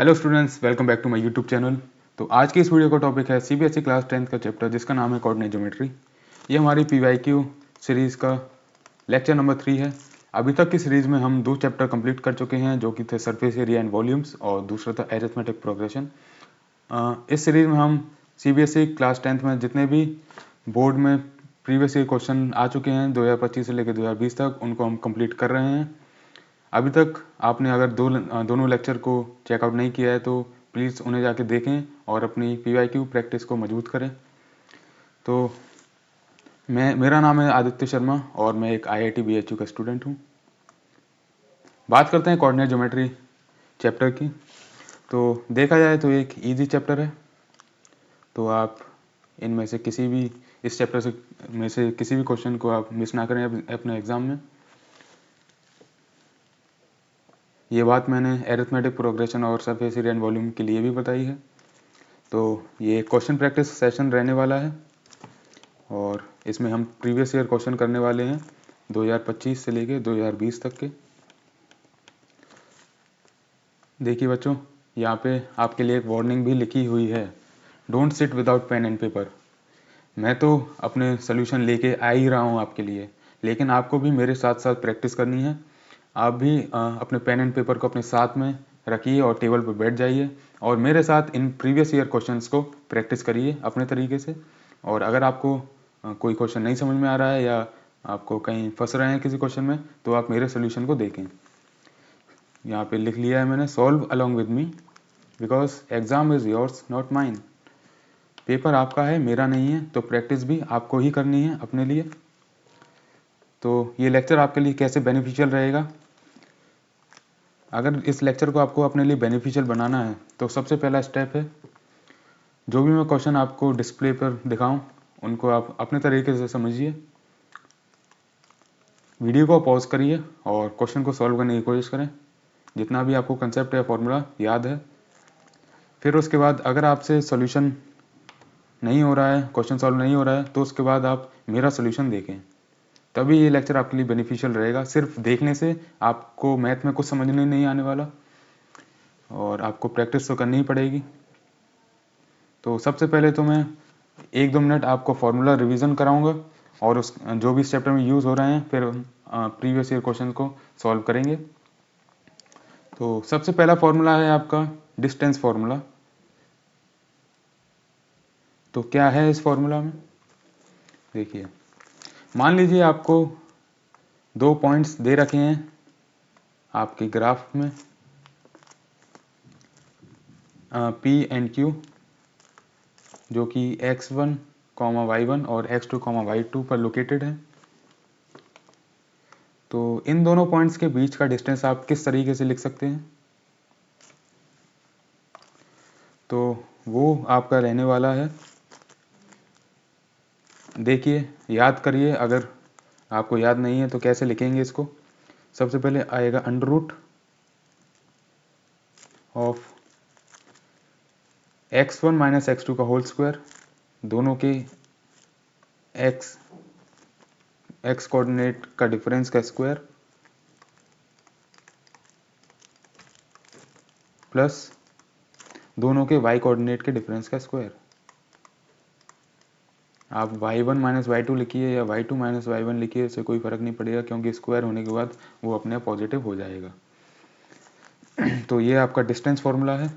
Hello students, welcome back to my YouTube channel. तो आज की इस वीडियो का टॉपिक है सीबीएसई क्लास 10th का चैप्टर जिसका नाम है कोऑर्डिनेट ज्योमेट्री। ये हमारी पीवाईक्यू सीरीज़ का लेक्चर नंबर 3 है। अभी तक की सीरीज़ में हम 2 चैप्टर कंप्लीट कर चुके हैं जो कि थे सरफेस एरिया एंड वॉल्यूम्स और दूसरा था एरिथमेटिक प्रोग्रेशन। इस सीरीज़ में हम सीबीएसई क्लास 10th में जितने भी बोर्ड में प्रीवियस ईयर क्वेश्चन आ चुके हैं 2025 से लेकर 2020 तक, उनको हम कंप्लीट कर रहे हैं। अभी तक आपने अगर दोनों लेक्चर को चेकआउट नहीं किया है तो प्लीज़ उन्हें जाके देखें और अपनी पीवाईक्यू प्रैक्टिस को मजबूत करें। तो मेरा नाम है आदित्य शर्मा और मैं एक आईआईटी बीएचयू का स्टूडेंट हूँ। बात करते हैं कोऑर्डिनेट ज्योमेट्री चैप्टर की। तो देखा जाए तो एक इजी चैप्टर है। तो आप इनमें से किसी भी इस चैप्टर में से किसी भी क्वेश्चन को आप मिस ना करें अपने एग्ज़ाम में। ये बात मैंने एरिथमेटिक प्रोग्रेशन और सरफेस एरिया एंड वॉल्यूम के लिए भी बताई है। तो ये क्वेश्चन प्रैक्टिस सेशन रहने वाला है और इसमें हम प्रीवियस ईयर क्वेश्चन करने वाले हैं 2025 से लेके 2020 तक के। देखिए बच्चों, यहाँ पे आपके लिए एक वार्निंग भी लिखी हुई है, don't sit without pen and paper. मैं तो अपने सोल्यूशन लेके आ ही रहा हूँ आपके लिए, लेकिन आपको भी मेरे साथ साथ प्रैक्टिस करनी है। आप भी अपने पेन एंड पेपर को अपने साथ में रखिए और टेबल पर बैठ जाइए और मेरे साथ इन प्रीवियस ईयर क्वेश्चंस को प्रैक्टिस करिए अपने तरीके से। और अगर आपको कोई क्वेश्चन नहीं समझ में आ रहा है या आपको कहीं फंस रहे हैं किसी क्वेश्चन में, तो आप मेरे सोल्यूशन को देखें। यहाँ पे लिख लिया है मैंने, solve along with me because exam is yours not mine. Paper आपका है, मेरा नहीं है, तो प्रैक्टिस भी आपको ही करनी है अपने लिए। तो ये लेक्चर आपके लिए कैसे बेनिफिशियल रहेगा? अगर इस लेक्चर को आपको अपने लिए बेनिफिशियल बनाना है तो सबसे पहला स्टेप है, जो भी मैं क्वेश्चन आपको डिस्प्ले पर दिखाऊं उनको आप अपने तरीके से समझिए। वीडियो को पॉज करिए और क्वेश्चन को सॉल्व करने की कोशिश करें, जितना भी आपको कंसेप्ट या फॉर्मूला याद है। फिर उसके बाद अगर आपसे सॉल्यूशन नहीं हो रहा है, क्वेश्चन सॉल्व नहीं हो रहा है, तो उसके बाद आप मेरा सॉल्यूशन देखें, तभी ये लेक्चर आपके लिए बेनिफिशियल रहेगा। सिर्फ देखने से आपको मैथ में कुछ समझने नहीं आने वाला और आपको प्रैक्टिस तो करनी ही पड़ेगी। तो सबसे पहले तो मैं 1-2 मिनट आपको फार्मूला रिवीजन कराऊंगा और उस जो भी इस चैप्टर में यूज़ हो रहे हैं, फिर प्रीवियस ईयर क्वेश्चन को सॉल्व करेंगे। तो सबसे पहला फार्मूला है आपका डिस्टेंस फार्मूला। तो क्या है इस फार्मूला में? देखिए, मान लीजिए आपको 2 पॉइंट्स दे रखे हैं आपके ग्राफ में, P एंड Q, जो कि x1, y1 और x2, y2 पर लोकेटेड है। तो इन दोनों पॉइंट्स के बीच का डिस्टेंस आप किस तरीके से लिख सकते हैं? तो वो आपका रहने वाला है, देखिए याद करिए, अगर आपको याद नहीं है तो कैसे लिखेंगे इसको। सबसे पहले आएगा under root of x1 minus x2 का होल स्क्वायर, दोनों के x कोऑर्डिनेट का डिफरेंस का स्क्वायर, प्लस दोनों के y कोऑर्डिनेट के डिफरेंस का स्क्वायर। आप y1 माइनस y2 लिखिए या y2 माइनस y1 लिखिए, इससे कोई फ़र्क नहीं पड़ेगा क्योंकि स्क्वायर होने के बाद वो अपने आप पॉजिटिव हो जाएगा। तो ये आपका डिस्टेंस फार्मूला है,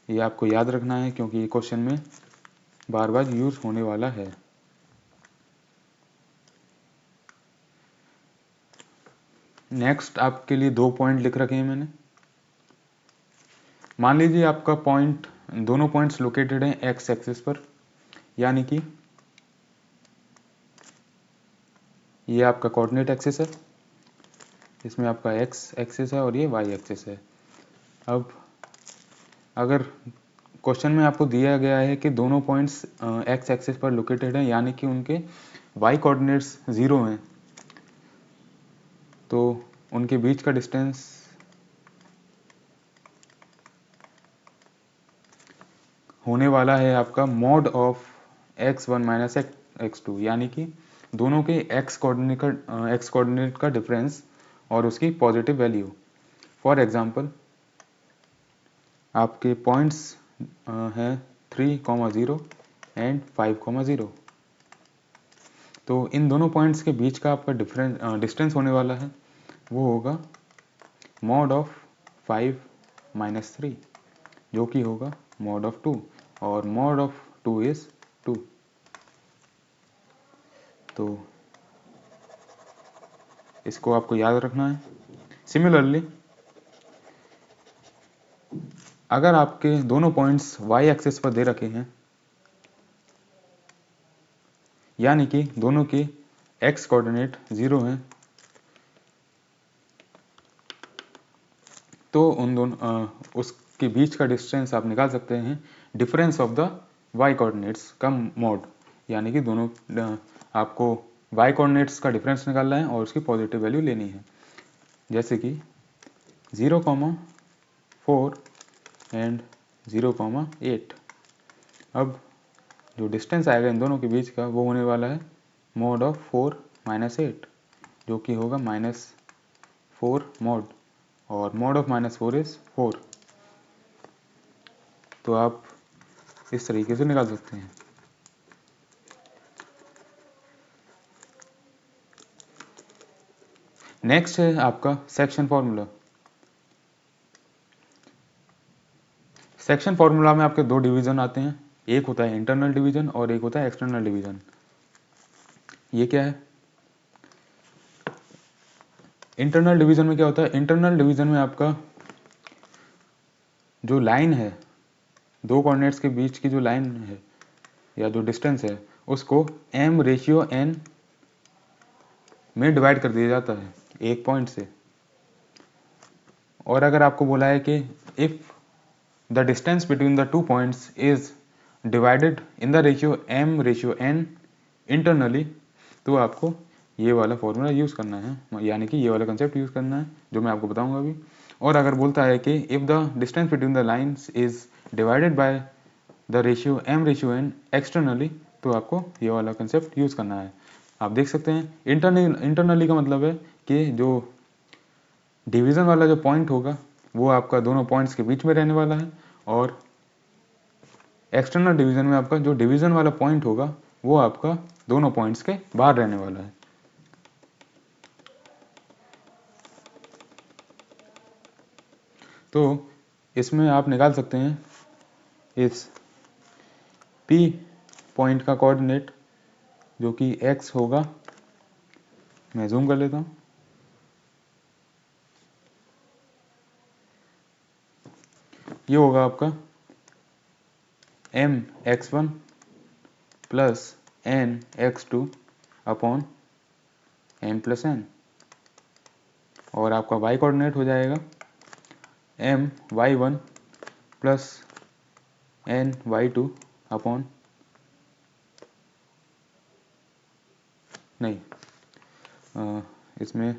ये आपको याद रखना है क्योंकि ये क्वेश्चन में बार बार यूज़ होने वाला है। नेक्स्ट आपके लिए 2 पॉइंट लिख रखे हैं मैंने। मान लीजिए आपका पॉइंट, दोनों पॉइंट्स लोकेटेड हैं एक्स एक्सिस पर, यानी कि ये आपका कोऑर्डिनेट एक्सिस है, इसमें आपका एक्स एक्सिस है और ये वाई एक्सिस है। अब अगर क्वेश्चन में आपको दिया गया है कि दोनों पॉइंट्स एक्स एक्सिस पर लोकेटेड हैं, यानी कि उनके वाई कोऑर्डिनेट्स 0 हैं, तो उनके बीच का डिस्टेंस होने वाला है आपका mod of x1 minus x2, यानी कि दोनों के x कोऑर्डिनेट का डिफरेंस और उसकी पॉजिटिव वैल्यू। फॉर एग्जांपल आपके पॉइंट्स हैं 3,0 एंड 5,0। तो इन दोनों पॉइंट्स के बीच का आपका डिस्टेंस होने वाला है वो होगा मॉड ऑफ 5 माइनस 3, जो कि होगा मॉड ऑफ 2, और मॉड ऑफ 2 इज 2। तो इसको आपको याद रखना है। सिमिलरली अगर आपके दोनों पॉइंट्स वाई एक्सिस पर दे रखे हैं, यानी कि दोनों के एक्स कोऑर्डिनेट 0 हैं, तो उन दोनों उसके बीच का डिस्टेंस आप निकाल सकते हैं difference of the y coordinates का मॉड, यानी कि दोनों आपको वाई कोऑर्डिनेट्स का डिफरेंस निकालना है और उसकी पॉजिटिव वैल्यू लेनी है, जैसे कि 0,4 एंड 0,8। अब जो डिस्टेंस आएगा इन दोनों के बीच का वो होने वाला है मॉड ऑफ 4 माइनस 8, जो कि होगा -4 मॉड, और मॉड ऑफ -4 इज 4। तो आप इस तरीके से निकाल सकते हैं। नेक्स्ट है आपका सेक्शन फॉर्मूला। सेक्शन फॉर्मूला में आपके दो डिवीजन आते हैं, एक होता है इंटरनल डिवीजन और एक होता है एक्सटर्नल डिवीजन। ये क्या है? इंटरनल डिवीजन में क्या होता है? इंटरनल डिवीजन में आपका जो लाइन है, दो कोऑर्डिनेट्स के बीच की जो लाइन है या जो डिस्टेंस है, उसको m/n में डिवाइड कर दिया जाता है एक पॉइंट से। और अगर आपको बोला है कि if the distance between the two points is divided in the ratio m/n internally, तो आपको ये वाला फॉर्मूला यूज़ करना है, यानी कि ये वाला कंसेप्ट यूज़ करना है जो मैं आपको बताऊंगा अभी। और अगर बोलता है कि if the distance between the lines is divided by the ratio m/n externally, तो आपको ये वाला कंसेप्ट यूज़ करना है। आप देख सकते हैं इंटरनली का मतलब है कि जो डिवीज़न वाला जो पॉइंट होगा वो आपका दोनों पॉइंट्स के बीच में रहने वाला है, और एक्सटर्नल डिवीज़न में आपका जो डिवीज़न वाला पॉइंट होगा वो आपका दोनों पॉइंट्स के बाहर रहने वाला है। तो इसमें आप निकाल सकते हैं इस P पॉइंट का कोऑर्डिनेट, जो कि x होगा, मैं जूम कर लेता हूँ, ये होगा आपका mx1 plus nx2 upon m+n, और आपका y कोऑर्डिनेट हो जाएगा my1 प्लस ny2 अपॉन इसमें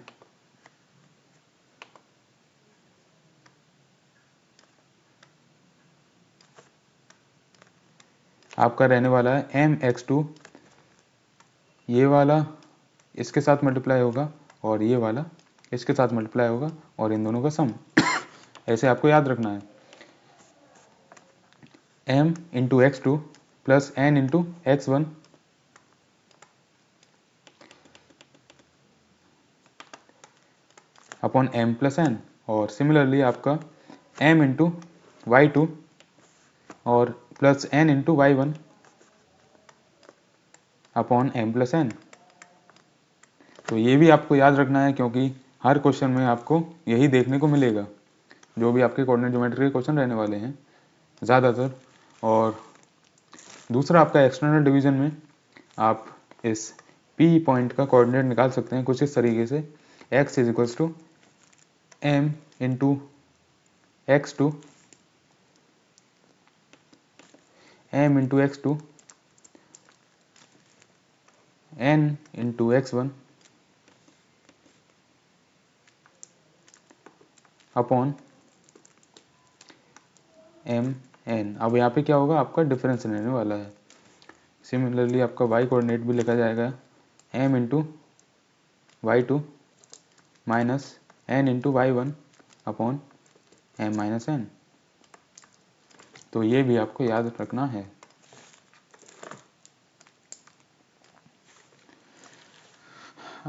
आपका रहने वाला है mx2, ये वाला इसके साथ मल्टीप्लाई होगा और ये वाला इसके साथ मल्टीप्लाई होगा, और इन दोनों का सम। ऐसे आपको याद रखना है, m into x2 plus n into x1 upon m+n, और सिमिलरली आपका m इंटू y2 और plus n into y1 upon m+n। तो ये भी आपको याद रखना है, क्योंकि हर क्वेश्चन में आपको यही देखने को मिलेगा, जो भी आपके कोऑर्डिनेट ज्योमेट्री के क्वेश्चन रहने वाले हैं ज़्यादातर। और दूसरा आपका एक्सटर्नल डिवीज़न में आप इस P पॉइंट का कोऑर्डिनेट निकाल सकते हैं कुछ इस तरीके से, x is equals to m into x2 m into x2 n into x1 upon m/n। अब यहाँ पे क्या होगा, आपका डिफरेंस रहने वाला है। सिमिलरली आपका y कोऑर्डिनेट भी लिखा जाएगा m into y2 minus n into y1 upon m-n। तो ये भी आपको याद रखना है।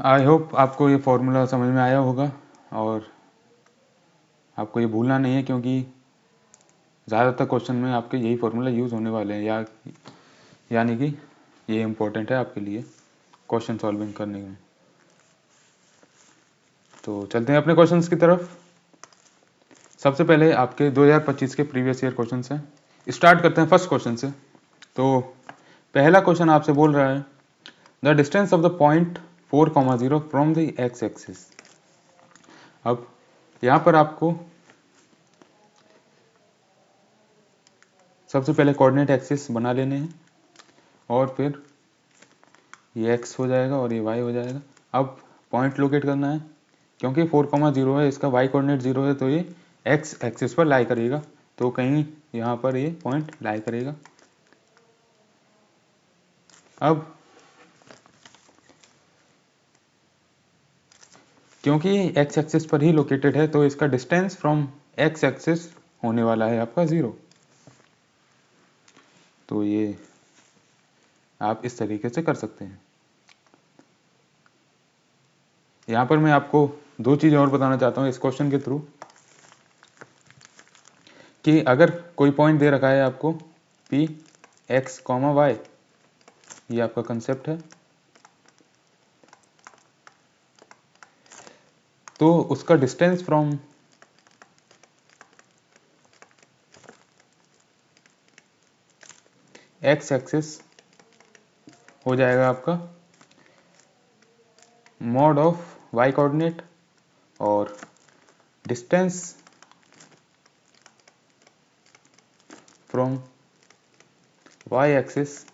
आई होप आपको ये फॉर्मूला समझ में आया होगा और आपको ये भूलना नहीं है, क्योंकि ज़्यादातर क्वेश्चन में आपके यही फॉर्मूला यूज़ होने वाले हैं, यानी कि ये इम्पोर्टेंट है आपके लिए क्वेश्चन सॉल्विंग करने में। तो चलते हैं अपने क्वेश्चंस की तरफ। सबसे पहले आपके 2025 के प्रीवियस ईयर क्वेश्चंस हैं। स्टार्ट करते हैं फर्स्ट क्वेश्चन से। तो पहला क्वेश्चन आपसे बोल रहा है the distance of the point 4,0 from the x axis. अब यहाँ पर आपको सबसे पहले कोऑर्डिनेट एक्सिस बना लेने हैं और फिर ये x हो जाएगा और ये y हो जाएगा। अब पॉइंट लोकेट करना है, क्योंकि 4,0 है, इसका y कोऑर्डिनेट 0 है, तो ये x एक्सिस पर लाई करेगा, तो कहीं यहाँ पर ये पॉइंट लाई करेगा। अब क्योंकि x एक्सिस पर ही लोकेटेड है, तो इसका डिस्टेंस फ्रॉम x एक्सिस होने वाला है आपका 0। तो ये आप इस तरीके से कर सकते हैं। यहाँ पर मैं आपको दो चीज़ें और बताना चाहता हूँ इस क्वेश्चन के थ्रू, कि अगर कोई पॉइंट दे रखा है आपको P x, y, ये आपका कंसेप्ट है, तो उसका डिस्टेंस फ्रॉम x एक्सिस हो जाएगा आपका मॉड ऑफ y कोऑर्डिनेट, और डिस्टेंस फ्रॉम y एक्सिस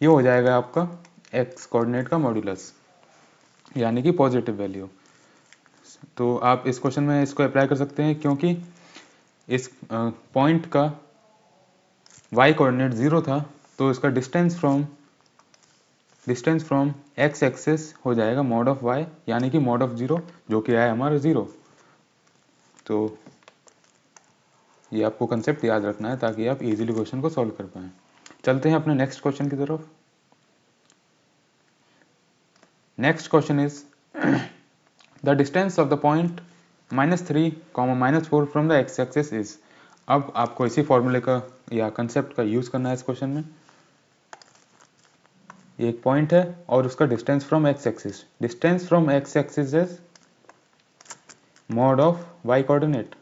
ये हो जाएगा आपका x कोऑर्डिनेट का मॉड्यूलस, यानी कि पॉजिटिव वैल्यू। तो आप इस क्वेश्चन में इसको अप्लाई कर सकते हैं, क्योंकि इस पॉइंट का y कोऑर्डिनेट 0 था, तो इसका डिस्टेंस फ्रॉम x एक्सिस हो जाएगा मॉड ऑफ y, यानी कि मॉड ऑफ 0, जो कि है हमारा 0। तो ये आपको कंसेप्ट याद रखना है ताकि आप इजीली क्वेश्चन को सॉल्व कर पाएँ। चलते हैं अपने नेक्स्ट क्वेश्चन की तरफ। Next question is the distance of the point -3, -4 from the x axis is. अब आपको इसी फॉर्मूले का या कंसेप्ट का यूज़ करना है इस क्वेश्चन में। एक पॉइंट है और उसका distance from x axis, distance from x axis is mod of y coordinate.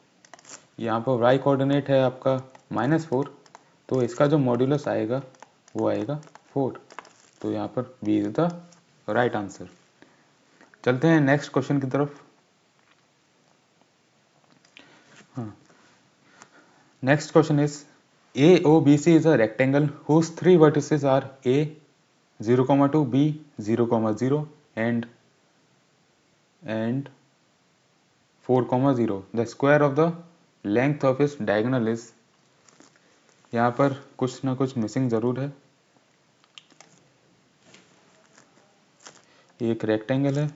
यहाँ पर y कोऑर्डिनेट है आपका -4, तो इसका जो मॉड्यूलस आएगा वो आएगा 4। तो यहाँ पर B is the right answer. चलते हैं नेक्स्ट क्वेश्चन की तरफ। हाँ, next question is AOBC is a rectangle whose three vertices are A 0,2, B 0,0 and 4,0. The square of the length of its diagonal is। यहाँ पर कुछ ना कुछ मिसिंग ज़रूर है। ये एक रेक्टेंगल है,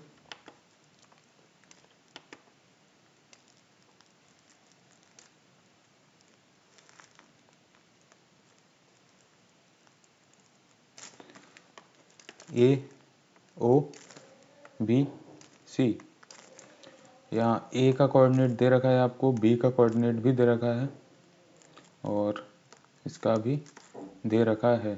AOBC। यहाँ A का कोऑर्डिनेट दे रखा है आपको, B का कोऑर्डिनेट भी दे रखा है और इसका भी दे रखा है।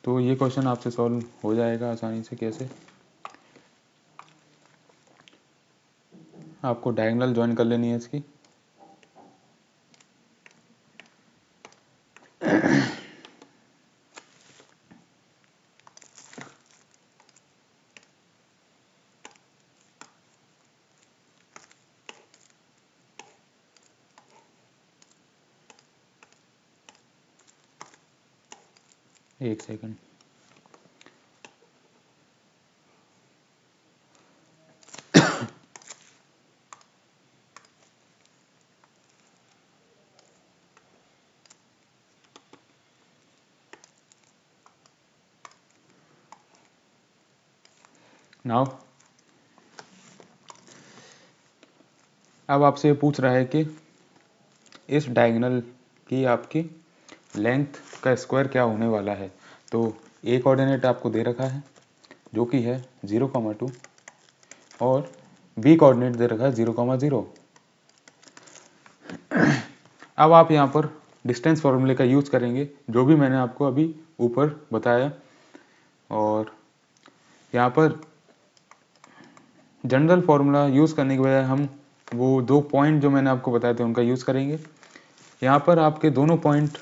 तो ये क्वेश्चन आपसे सॉल्व हो जाएगा आसानी से। कैसे? आपको डायगोनल ज्वाइन कर लेनी है इसकी। एक सेकंड। नाउ अब आपसे पूछ रहा है कि इस डायगोनल की आपकी लेंथ का स्क्वायर क्या होने वाला है। तो ए कोऑर्डिनेट आपको दे रखा है जो कि है 0,2 और बी कोऑर्डिनेट दे रखा है 0,0। अब आप यहाँ पर डिस्टेंस फॉर्मूले का यूज़ करेंगे जो भी मैंने आपको अभी ऊपर बताया, और यहाँ पर जनरल फार्मूला यूज़ करने के बजाय हम वो 2 पॉइंट जो मैंने आपको बताए थे उनका यूज़ करेंगे। यहाँ पर आपके दोनों पॉइंट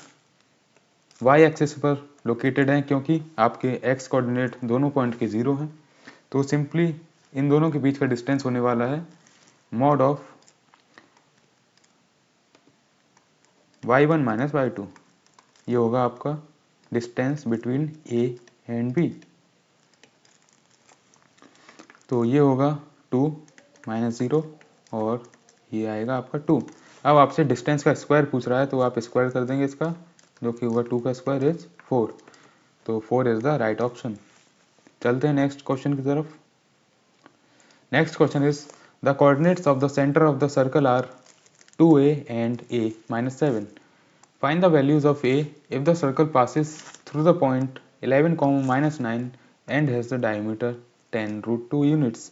y एक्सिस पर लोकेटेड हैं क्योंकि आपके x कोऑर्डिनेट दोनों पॉइंट के 0 हैं। तो सिंपली इन दोनों के बीच का डिस्टेंस होने वाला है mod of y1 minus y2। ये होगा आपका distance between a and b। तो ये होगा 2 माइनस 0 और ये आएगा आपका 2। अब आपसे डिस्टेंस का स्क्वायर पूछ रहा है तो आप स्क्वायर कर देंगे इसका, जो कि होगा 2 का स्क्वायर इज 4। तो 4 इज द राइट ऑप्शन। चलते हैं नेक्स्ट क्वेश्चन की तरफ। Next question is the coordinates of the centre of the circle are 2a and a minus 7. Find the values of a if the circle passes through the point 11, minus 9 and has the diameter 10 root 2 units.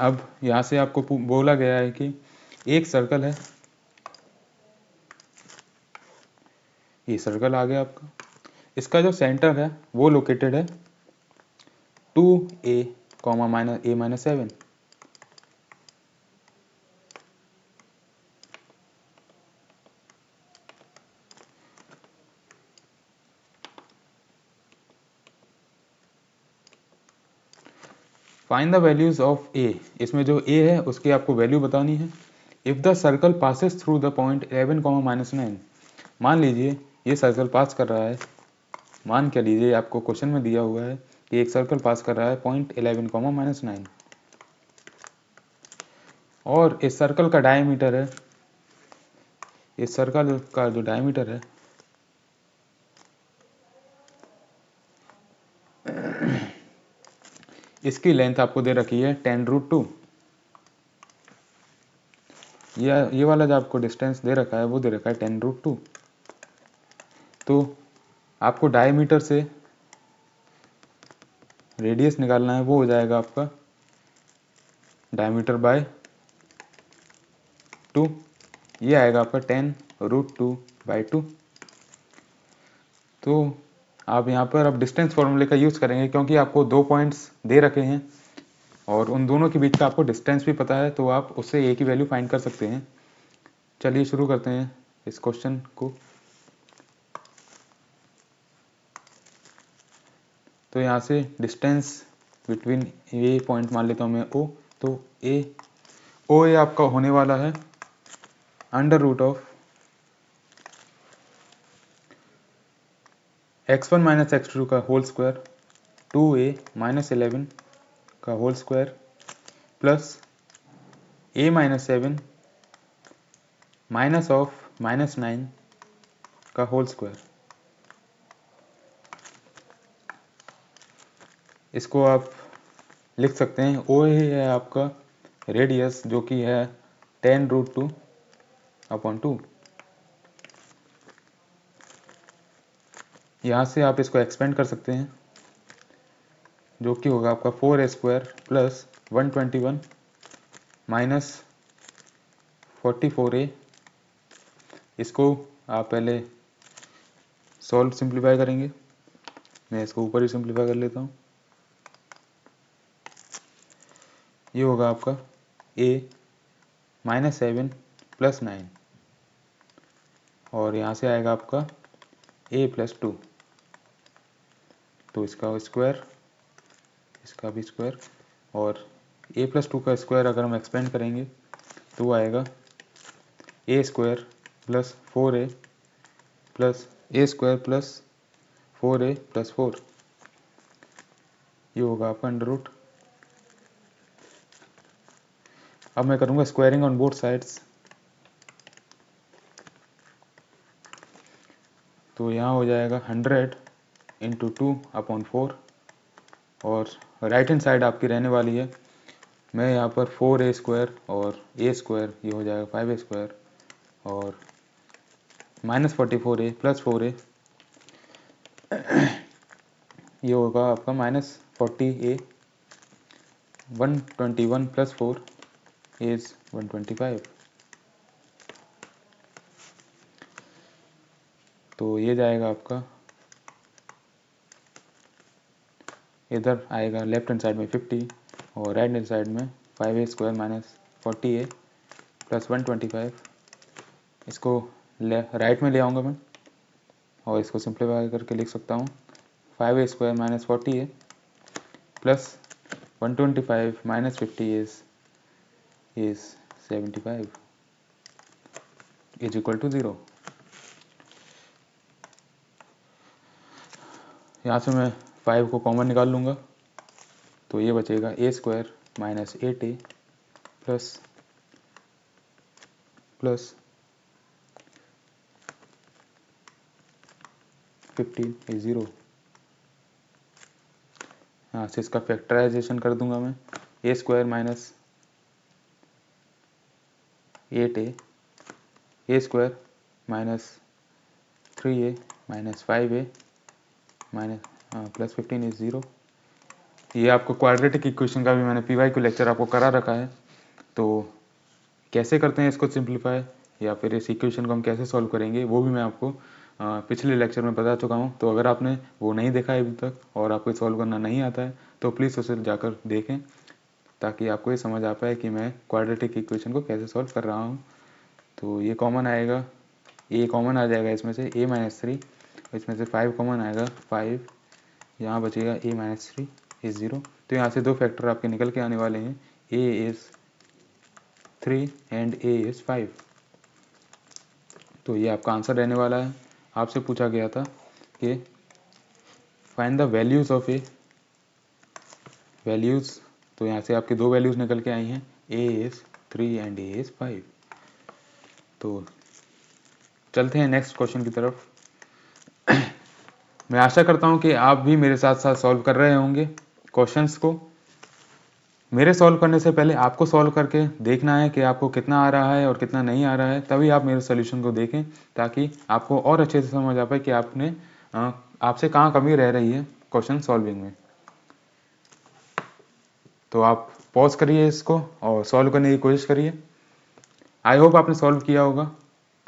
अब यहाँ से आपको बोला गया है कि एक circle है, ये सर्कल आ गया आपका, इसका जो सेंटर है वो लोकेटेड है 2a, minus a minus 7। Find the values of a, इसमें जो a है उसकी आपको वैल्यू बतानी है। If the circle passes through the point 11, minus 9। मान लीजिए ये सर्कल पास कर रहा है, मान के लीजिए आपको क्वेश्चन में दिया हुआ है कि एक सर्कल पास कर रहा है पॉइंट 11, माइनस 9 और इस सर्कल का डायमीटर है, इस सर्कल का जो डायमीटर है इसकी लेंथ आपको दे रखी है 10 रूट 2। ये वाला जो आपको डिस्टेंस दे रखा है वो दे रखा है 10 रूट 2। तो आपको डायमीटर से रेडियस निकालना है, वो हो जाएगा आपका डायमीटर बाय 2। ये आएगा आपका 10 रूट 2 बाई 2। तो आप यहाँ पर अब डिस्टेंस फॉर्मूले का यूज़ करेंगे क्योंकि आपको 2 पॉइंट्स दे रखे हैं और उन दोनों के बीच का आपको डिस्टेंस भी पता है, तो आप उससे ए की वैल्यू फाइंड कर सकते हैं। चलिए शुरू करते हैं इस क्वेश्चन को। तो यहाँ से डिस्टेंस बिटवीन ए पॉइंट मान लेता हूँ मैं ओ, तो ओ ए आपका होने वाला है under root of x1 minus x2 का होल स्क्वायर 2a माइनस 11 का whole square plus a minus 7 minus of minus 9 का होल स्क्वायर। इसको आप लिख सकते हैं ओ है आपका रेडियस जो कि है 10 रूट 2 अपॉन 2। यहाँ से आप इसको एक्सपेंड कर सकते हैं जो कि होगा आपका 4a square plus 121 minus 44a। इसको आप पहले सॉल्व सिंप्लीफाई करेंगे, मैं इसको ऊपर ही सिंप्लीफाई कर लेता हूँ। ये होगा आपका a माइनस 7 प्लस 9 और यहाँ से आएगा आपका a प्लस 2। तो इसका स्क्वायर, इसका भी स्क्वायर, और a प्लस 2 का स्क्वायर अगर हम एक्सपेंड करेंगे तो आएगा a square plus 4a plus a square plus 4a plus 4। ये होगा आपका अंडर रूट। अब मैं करूँगा स्क्वायरिंग ऑन बोथ साइड्स। तो यहाँ हो जाएगा 100 इंटू 2/4 और राइट हैंड साइड आपकी रहने वाली है। मैं यहाँ पर 4a² और a² ये हो जाएगा 5a² और -44a + 4a ये होगा आपका -40a। 121 + 4 इज़ 125। तो ये जाएगा आपका, इधर आएगा लेफ्ट हैंड साइड में 50 और राइट हैंड साइड में 5a² - 40a + 125। इसको राइट में ले आऊँगा मैं और इसको सिंप्लीफाई करके लिख सकता हूँ 5a² - 40a + 125 - 50 is 75 = 0। यहाँ से मैं 5 को कॉमन निकाल लूँगा तो ये बचेगा a² - 8a प्लस 15 is 0। यहाँ से इसका फैक्टराइजेशन कर दूंगा मैं a² - 8a a² - 3a - 5a plus 15 is 0। ये आपको क्वाड्रेटिक इक्वेशन का भी मैंने PYQ लेक्चर आपको करा रखा है, तो कैसे करते हैं इसको सिंप्लीफाई या फिर इस इक्वेशन को हम कैसे सॉल्व करेंगे वो भी मैं आपको पिछले लेक्चर में बता चुका हूँ। तो अगर आपने वो नहीं देखा है अभी तक और आपको सॉल्व करना नहीं आता है तो प्लीज़ उसे जाकर देखें ताकि आपको ये समझ आ पाए कि मैं क्वाड्रेटिक इक्वेशन को कैसे सॉल्व कर रहा हूँ। तो ये कॉमन आएगा, ए कॉमन आ जाएगा इसमें से a - 3, इसमें से 5 कॉमन आएगा 5, यहाँ बचेगा a - 3 is 0। तो यहाँ से दो फैक्टर आपके निकल के आने वाले हैं, a is 3 and a is 5। तो ये आपका आंसर रहने वाला है। आपसे पूछा गया था कि find the values of A values, तो यहाँ से आपकी दो वैल्यूज़ निकल के आई हैं, a is 3 and a is 5। तो चलते हैं नेक्स्ट क्वेश्चन की तरफ। मैं आशा करता हूँ कि आप भी मेरे साथ साथ सॉल्व कर रहे होंगे क्वेश्चंस को। मेरे सॉल्व करने से पहले आपको सॉल्व करके देखना है कि आपको कितना आ रहा है और कितना नहीं आ रहा है, तभी आप मेरे सोल्यूशन को देखें ताकि आपको और अच्छे से समझ आ पाए कि आपसे कहाँ कमी रह रही है क्वेश्चन सॉल्विंग में। तो आप पॉज करिए इसको और सॉल्व करने की कोशिश करिए। आई होप आपने सॉल्व किया होगा।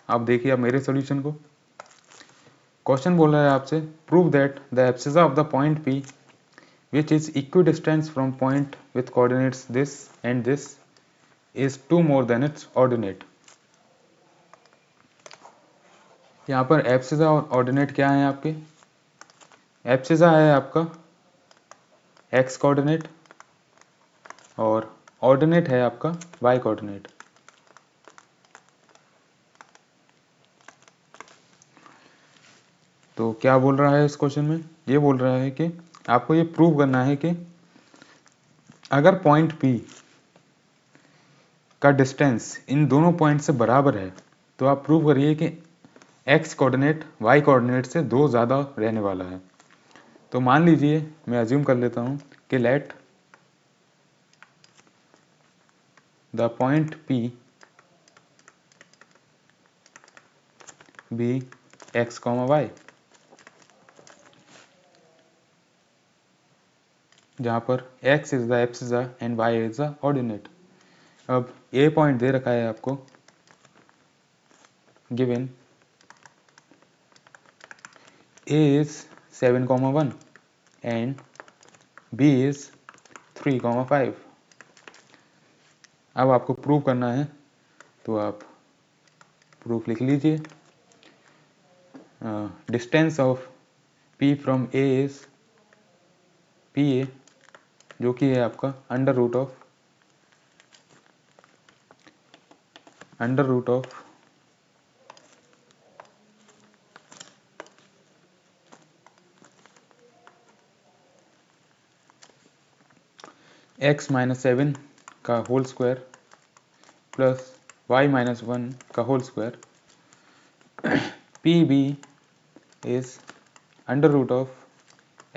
आप देखिए आप मेरे सोल्यूशन को। क्वेश्चन बोल रहा है आपसे, prove that the abscissa of the point P which is equidistant from point with coordinates this and this is 2 more than its ordinate। यहाँ पर एब्सिसा और ऑर्डिनेट क्या है आपके? एब्सिसा है आपका x कोऑर्डिनेट और ऑर्डिनेट है आपका y कोऑर्डिनेट। तो क्या बोल रहा है इस क्वेश्चन में? ये बोल रहा है कि आपको ये प्रूव करना है कि अगर पॉइंट P का डिस्टेंस इन दोनों पॉइंट से बराबर है तो आप प्रूव करिए कि x कोऑर्डिनेट y कोऑर्डिनेट से 2 ज़्यादा रहने वाला है। तो मान लीजिए, मैं अज्यूम कर लेता हूँ कि let the point P be x, y, जहाँ पर x is the abscissa and y is the ordinate. अब a पॉइंट दे रखा है आपको, given a is 7,1 and b is 3,5। अब आपको प्रूव करना है तो आप प्रूफ लिख लीजिए। Distance of p from a is pa, जो कि है आपका अंडर रूट ऑफ x - 7 का होल स्क्वायर प्लस y - 1 का whole square. P B is under root of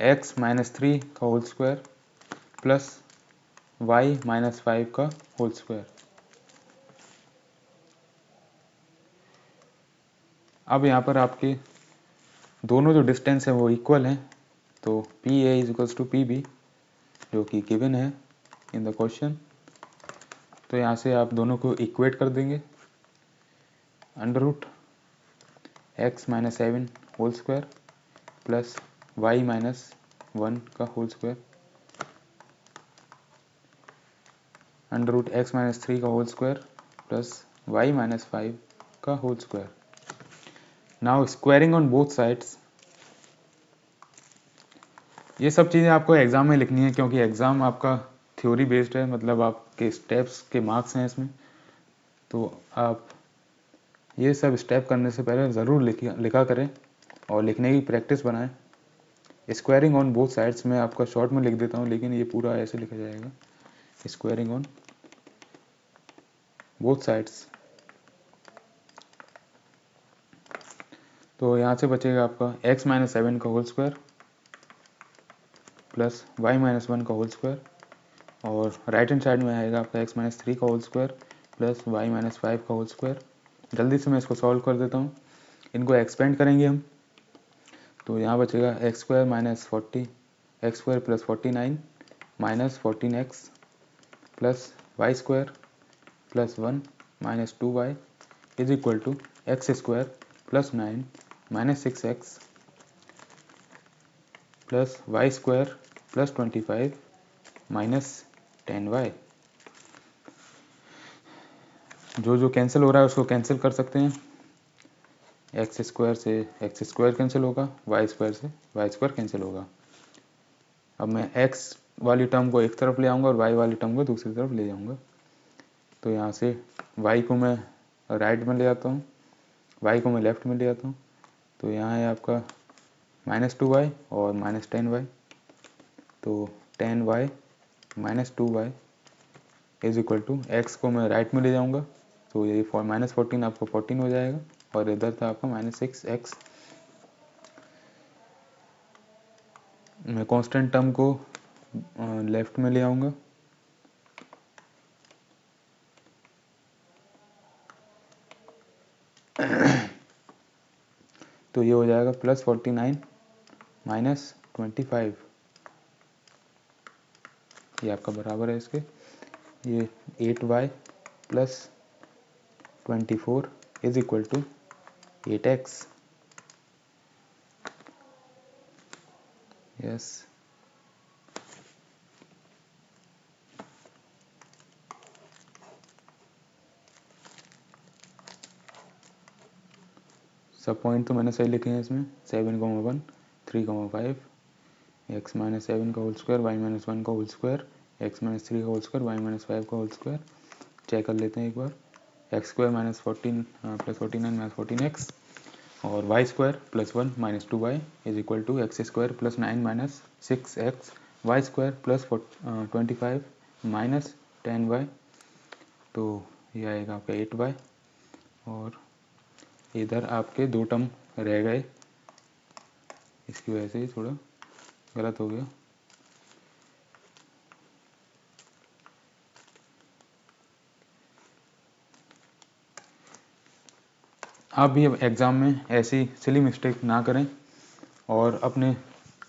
x minus 3 का whole square plus y minus 5 का होल स्क्वायर। अब यहाँ पर आपके दोनों जो डिस्टेंस है वो इक्वल हैं, तो P A is equals to P B जो कि गिवन है इन द क्वेश्चन। तो यहाँ से आप दोनों को इक्वेट कर देंगे, under root x minus 7 whole square plus y minus 1 का whole square under root x minus 3 का whole square plus y minus 5 का whole square. Now squaring on both sides. ये सब चीज़ें आपको एग्ज़ाम में लिखनी है क्योंकि एग्ज़ाम आपका थ्योरी बेस्ड है, मतलब आपके स्टेप्स के मार्क्स हैं इसमें। तो आप ये सब स्टेप करने से पहले ज़रूर लिखा करें और लिखने की प्रैक्टिस बनाएं। स्क्वायरिंग ऑन बोथ साइड्स में आपका शॉर्ट में लिख देता हूँ, लेकिन ये पूरा ऐसे लिखा जाएगा, स्क्वायरिंग ऑन बोथ साइड्स। तो यहाँ से बचेगा आपका x माइनस 7 का whole square plus y minus 1 का होल स्क्वायर, और राइट हैंड साइड में आएगा आपका x माइनस 3 का whole square plus y minus 5 का होल स्क्वायर। जल्दी से मैं इसको सॉल्व कर देता हूँ, इनको एक्सपेंड करेंगे हम। तो यहाँ बचेगा x square minus 40 x square plus 49 minus 14x plus y square plus 1 minus 2y is equal to x square plus 9 minus 6x plus y square plus 25 minus 10y। जो जो कैंसिल हो रहा है उसको कैंसिल कर सकते हैं, एक्स स्क्वायर से एक्स स्क्वायर कैंसिल होगा, वाई स्क्वायर से वाई स्क्वायर कैंसिल होगा। अब मैं एक्स वाली टर्म को एक तरफ ले आऊँगा और वाई वाली टर्म को दूसरी तरफ ले जाऊँगा। तो यहाँ से वाई को मैं राइट में ले आता हूँ, वाई को मैं लेफ़्ट में ले आता हूँ। तो यहाँ है आपका माइनस 2y और माइनस 10y, तो 10y minus 2y is equal to x को मैं राइट में ले जाऊँगा, तो ये माइनस 14 आपको 14 हो जाएगा, और इधर था आपका माइनस 6x। मैं कांस्टेंट टर्म को लेफ्ट में ले आऊँगा, तो ये हो जाएगा प्लस 49 माइनस 25, ये आपका बराबर है इसके, ये 8y plus 24 is equal to 8x। Yes, सब पॉइंट तो मैंने सही लिखे हैं इसमें, 7,1 3,5 एक्स माइनस 7 का होल स्क्वायर वाई माइनस 1 का होल स्क्वायर एक्स माइनस 3 का होल स्क्वायर वाई माइनस 5 का होल स्क्वायर। चेक कर लेते हैं एक बार, x square minus 14 plus 49 minus 14x और y square plus 1 minus 2y is equal to x square plus 9 minus 6x y square plus 25 minus 10y, तो ये आएगा आपका 8y, और इधर आपके दो टर्म रह गए, इसकी वजह से थोड़ा गलत हो गया। आप भी अब एग्ज़ाम में ऐसी सिली मिस्टेक ना करें और अपने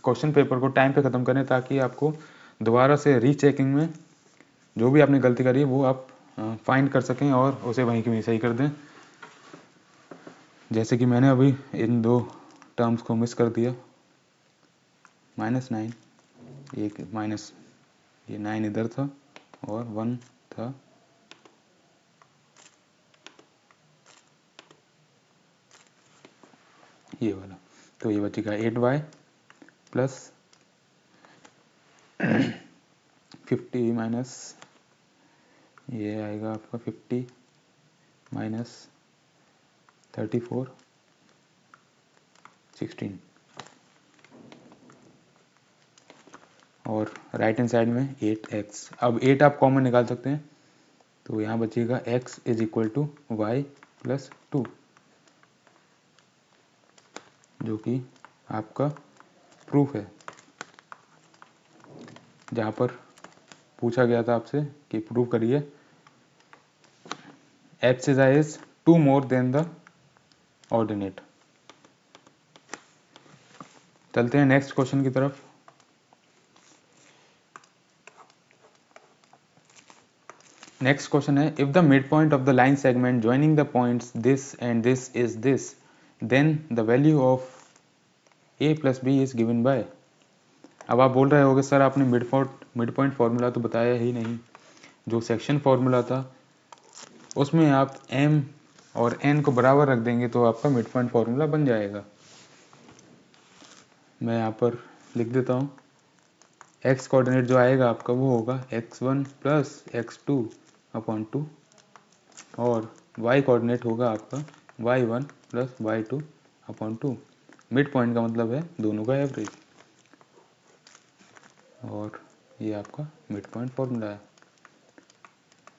क्वेश्चन पेपर को टाइम पे ख़त्म करें, ताकि आपको दोबारा से रीचेकिंग में जो भी आपने गलती करी है वो आप फाइंड कर सकें और उसे वहीं की वहीं सही कर दें। जैसे कि मैंने अभी इन दो टर्म्स को मिस कर दिया, -9, एक माइनस ये 9 इधर था और 1 था, ये वाला। तो ये बचेगा 8y प्लस 50 माइनस ये आएगा आपका 50 माइनस 34 16, और राइट हैंड साइड में 8x। अब 8 आप कॉमन निकाल सकते हैं, तो यहाँ बचेगा x is equal to y plus 2, जो कि आपका प्रूफ है, जहाँ पर पूछा गया था आपसे कि प्रूव करिए abscissa is 2 more than the ordinate. चलते हैं नेक्स्ट क्वेश्चन की तरफ। नेक्स्ट क्वेश्चन है, if the mid point of the line segment joining the points this and this is this, then the value of a plus b is given by. अब आप बोल रहे होगे सर आपने mid point formula तो बताया ही नहीं। जो सेक्शन फार्मूला था उसमें आप m और n को बराबर रख देंगे तो आपका मिड पॉइंट फार्मूला बन जाएगा। मैं यहाँ पर लिख देता हूँ, x कोऑर्डिनेट जो आएगा आपका वो होगा x1 प्लस x2 अपॉन 2 और y कोऑर्डिनेट होगा आपका y1 plus y2 upon 2। Mid point का मतलब है दोनों का एवरेज, और ये आपका मिड पॉइंट फार्मूला है।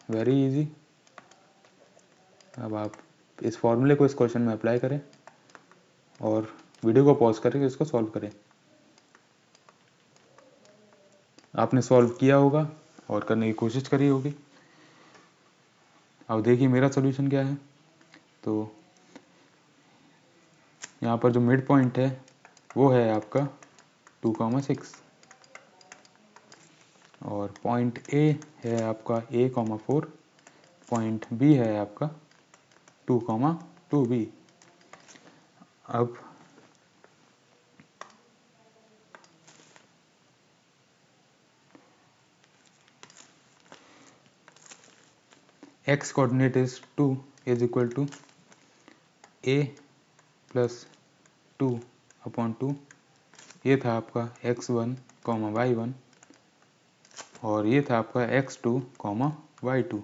Very easy. अब आप इस फॉर्मूले को इस क्वेश्चन में अप्लाई करें और वीडियो को पॉज करके इसको सॉल्व करें। आपने सॉल्व किया होगा और करने की कोशिश करी होगी। अब देखिए मेरा सॉल्यूशन क्या है। तो यहाँ पर जो मिड पॉइंट है वो है आपका 2,6 और पॉइंट ए है आपका a,4, पॉइंट बी है आपका 2,2b। अब x coordinate is 2 is equal to a plus 2 upon 2। ये था आपका x1, y1 और ये था आपका x2, y2।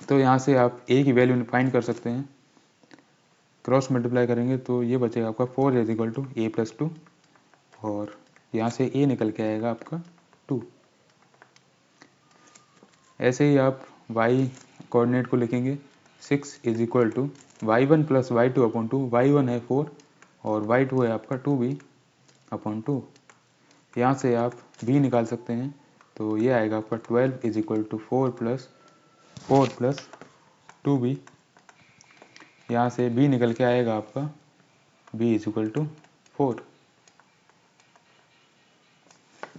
तो यहाँ से आप a की वैल्यू फाइंड कर सकते हैं। क्रॉस मल्टीप्लाई करेंगे तो ये बचेगा आपका 4 is equal to a plus 2 और यहाँ से a निकल के आएगा आपका 2। ऐसे ही आप y कोऑर्डिनेट को लिखेंगे 6 is equal to y1 plus y2 upon 2। y1 है 4 और y2 है आपका 2b अपॉन 2। यहाँ से आप b निकाल सकते हैं तो ये आएगा आपका 12 is equal to 4 plus 2b। यहाँ से b निकल के आएगा आपका b is equal to 4।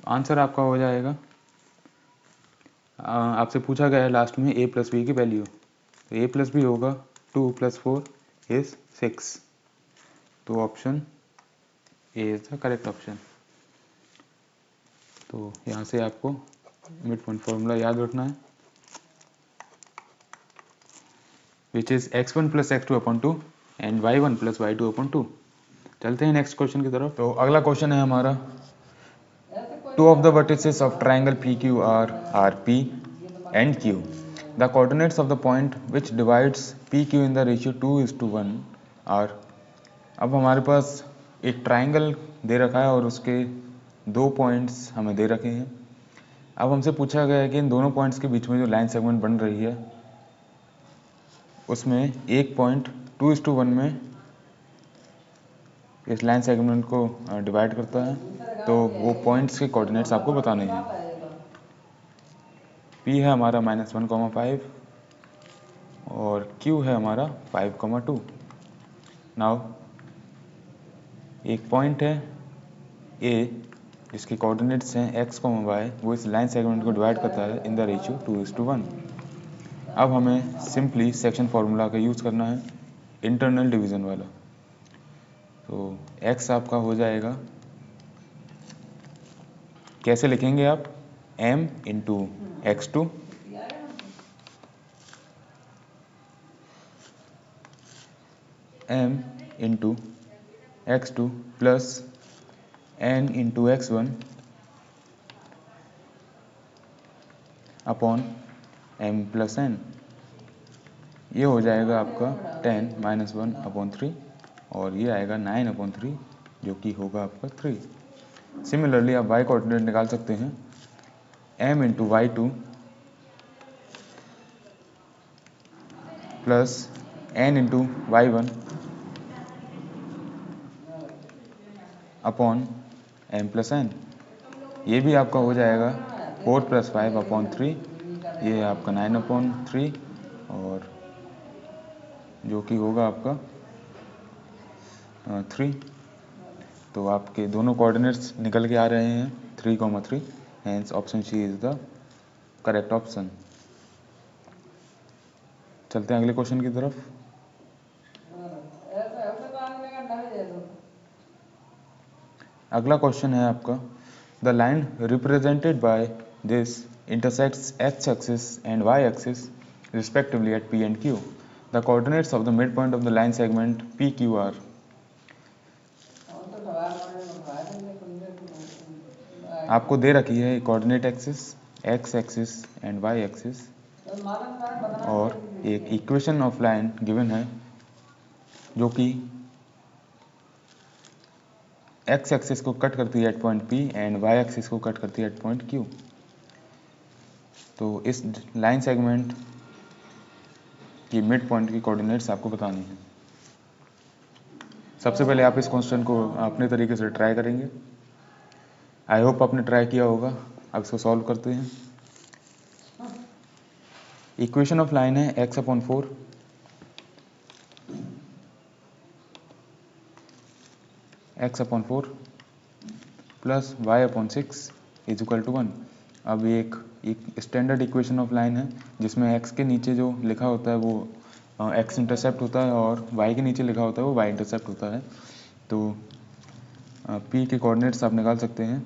Answer आपका हो जाएगा। आपसे पूछा गया है लास्ट में a प्लस बी की वैल्यू, तो a प्लस बी होगा 2 प्लस 4 इज 6। तो option A is the correct option. तो यहाँ से आपको मिड पॉइंट फॉर्मूला याद रखना है, which is x1 plus x2 upon 2 and y1 plus y2 upon 2। चलते हैं नेक्स्ट क्वेश्चन की तरफ। तो अगला क्वेश्चन है हमारा, two of the vertices of triangle P Q R P and Q. The coordinates of the point which divides P Q in the ratio 2:1 are. अब हमारे पास एक ट्राइंगल दे रखा है और उसके दो पॉइंट्स हमें दे रखे हैं। अब हमसे पूछा गया है कि इन दोनों पॉइंट्स के बीच में जो लाइन सेगमेंट बन रही है उसमें एक पॉइंट 2:1 में इस लाइन सेगमेंट को डिवाइड करता है, तो वो पॉइंट्स के कोऑर्डिनेट्स आपको बताने हैं। P है हमारा -1,5 और Q है हमारा 5,2। नाउ एक पॉइंट है A जिसके कोऑर्डिनेट्स हैं x, y, वो इस लाइन सेगमेंट को डिवाइड करता है इन द रेशियो 2:1। अब हमें सिंपली सेक्शन फार्मूला का यूज़ करना है, इंटरनल डिवीज़न वाला। तो x आपका हो जाएगा, कैसे लिखेंगे आप, m into x2 m into x2 plus n into x1 upon m plus n। ये हो जाएगा आपका 10 - 1 अपॉन 3 और ये आएगा 9 अपॉन 3 जो कि होगा आपका 3। सिमिलरली आप y कोऑर्डिनेट निकाल सकते हैं, m into y2 plus n into y1 upon m plus n, ये भी आपका हो जाएगा 4 + 5 अपॉन 3, ये आपका 9/3, और जो कि होगा आपका 3। तो आपके दोनों कोऑर्डिनेट्स निकल के आ रहे हैं 3, 3, hence option C is the correct option. चलते हैं अगले क्वेश्चन की तरफ। अगला क्वेश्चन है आपका, the line represented by this intersects x axis and y axis respectively at P and Q, the coordinates of the mid point of the line segment P Q are. आपको दे रखी है coordinate axis, x axis and y axis, और एक equation of line given है जो कि x axis को कट करती है at point P and y axis को कट करती है एट पॉइंट क्यू। तो इस लाइन सेगमेंट की मिड पॉइंट की कोऑर्डिनेट्स आपको बतानी है। सबसे पहले आप इस क्वेश्चन को अपने तरीके से ट्राई करेंगे। आई होप आपने ट्राई किया होगा। अब इसको सॉल्व करते हैं। इक्वेशन ऑफ लाइन है x/4 plus y/6 is equal to 1। अब एक स्टैंडर्ड इक्वेशन ऑफ लाइन है जिसमें x के नीचे जो लिखा होता है वो x इंटरसेप्ट होता है और y के नीचे लिखा होता है वो y इंटरसेप्ट होता है। तो p के कोऑर्डिनेट्स आप निकाल सकते हैं।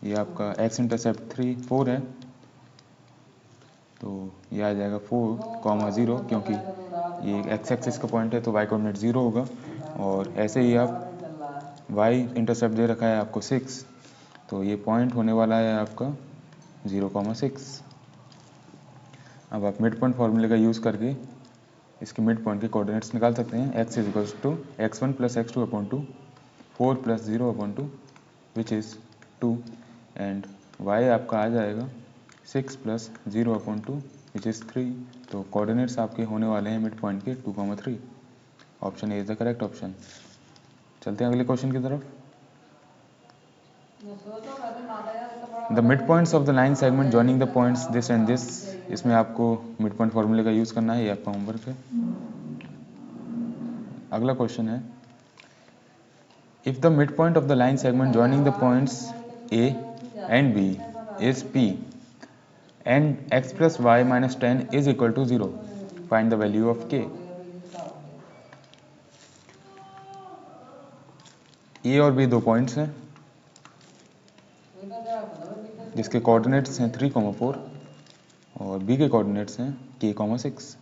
ये आपका x इंटरसेप्ट 4 है, तो ये आ जाएगा 4, 0, क्योंकि ये x एक्सिस का पॉइंट है तो y कोऑर्डिनेट 0 होगा। और ऐसे ही आप y इंटरसेप्ट दे रखा है आपको 6, तो ये पॉइंट होने वाला है आपका 0,6। अब आप मिड पॉइंट फॉर्मूले का यूज़ करके इसके मिड पॉइंट के कोऑर्डिनेट्स निकाल सकते हैं। x = x1 + x2/2, 4 + 0/2 which is 2, and y आपका आ जाएगा 6 + 0/2 विच इज़ 3। तो कोऑर्डिनेट्स आपके होने वाले हैं मिड पॉइंट के 2,3। Option A is the correct option. चलते हैं अगले क्वेश्चन की तरफ। The mid points of the line segment joining the points this and this, इसमें आपको मिड पॉइंट फॉर्मूले का यूज़ करना है, ये आपका होमवर्क है। अगला क्वेश्चन है, if the mid point of the line segment joining the points A and B is P and x + y - 10 is equal to 0, find the value of k। A और B दो points हैं जिसके coordinates हैं 3,4 और B के coordinates हैं k,6।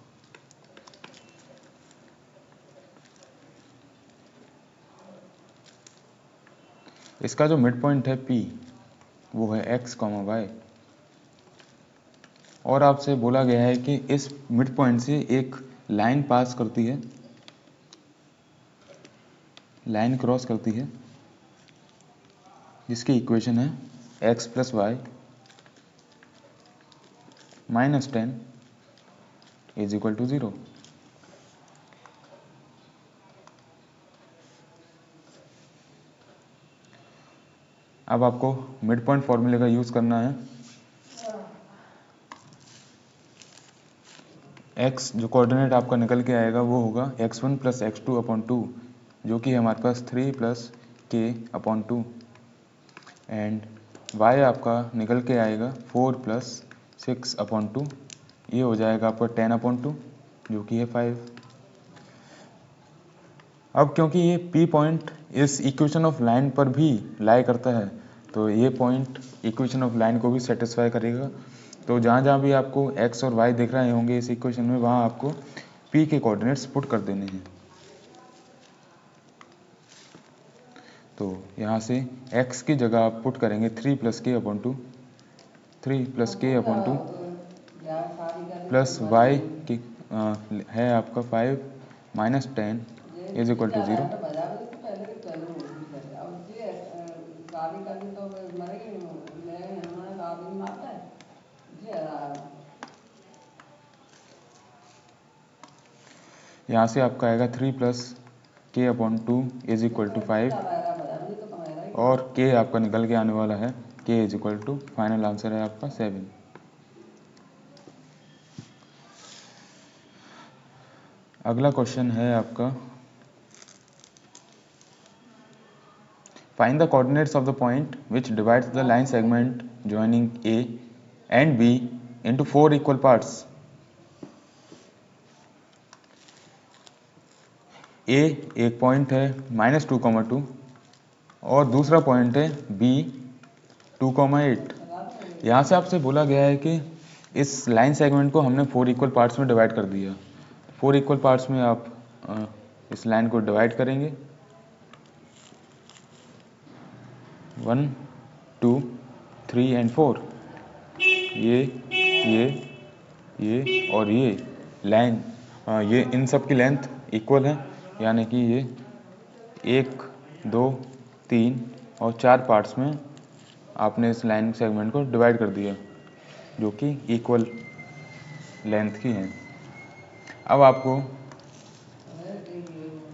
इसका जो मिड पॉइंट है p वो है x, y, और आपसे बोला गया है कि इस मिड पॉइंट से एक लाइन पास करती है, लाइन क्रॉस करती है, जिसकी इक्वेशन है x + y - 10 is equal to 0। अब आपको मिड पॉइंट फॉर्मूले का यूज़ करना है। x जो कोऑर्डिनेट आपका निकल के आएगा वो होगा x1 + x2/2, जो कि हमारे पास 3 + k/2, एंड y आपका निकल के आएगा 4 + 6/2, ये हो जाएगा आपका 10/2, जो कि है 5। अब क्योंकि ये p पॉइंट इस इक्वेशन ऑफ लाइन पर भी लाई करता है, तो ये पॉइंट इक्वेशन ऑफ लाइन को भी सेटिस्फाई करेगा। तो जहाँ जहाँ भी आपको x और y दिख रहे होंगे इस इक्वेशन में, वहाँ आपको p के कोऑर्डिनेट्स पुट कर देने हैं। तो यहाँ से x की जगह आप पुट करेंगे 3 + k/2, 3 + k/2 प्लस y की है आपका 5 - 10 इज इक्वल टू 0। यहाँ से आपका आएगा 3 + k/2 इज इक्वल टू 5 और k आपका निकल के आने वाला है k is equal to, final answer है आपका 7। अगला क्वेश्चन है आपका, find the coordinates of the point which divides the line segment joining a and b into 4 equal parts. a एक पॉइंट है -2,2 और दूसरा पॉइंट है b 2,8। यहाँ से आपसे बोला गया है कि इस लाइन सेगमेंट को हमने 4 इक्वल पार्ट्स में डिवाइड कर दिया। 4 इक्वल पार्ट्स में आप इस लाइन को डिवाइड करेंगे, 1 2 3 एंड 4। ये और ये लाइन, ये इन सब की लेंथ इक्वल है, यानी कि ये 1 2 3 और 4 पार्ट्स में आपने इस लाइन सेगमेंट को डिवाइड कर दिया, जो कि इक्वल लेंथ की हैं। अब आपको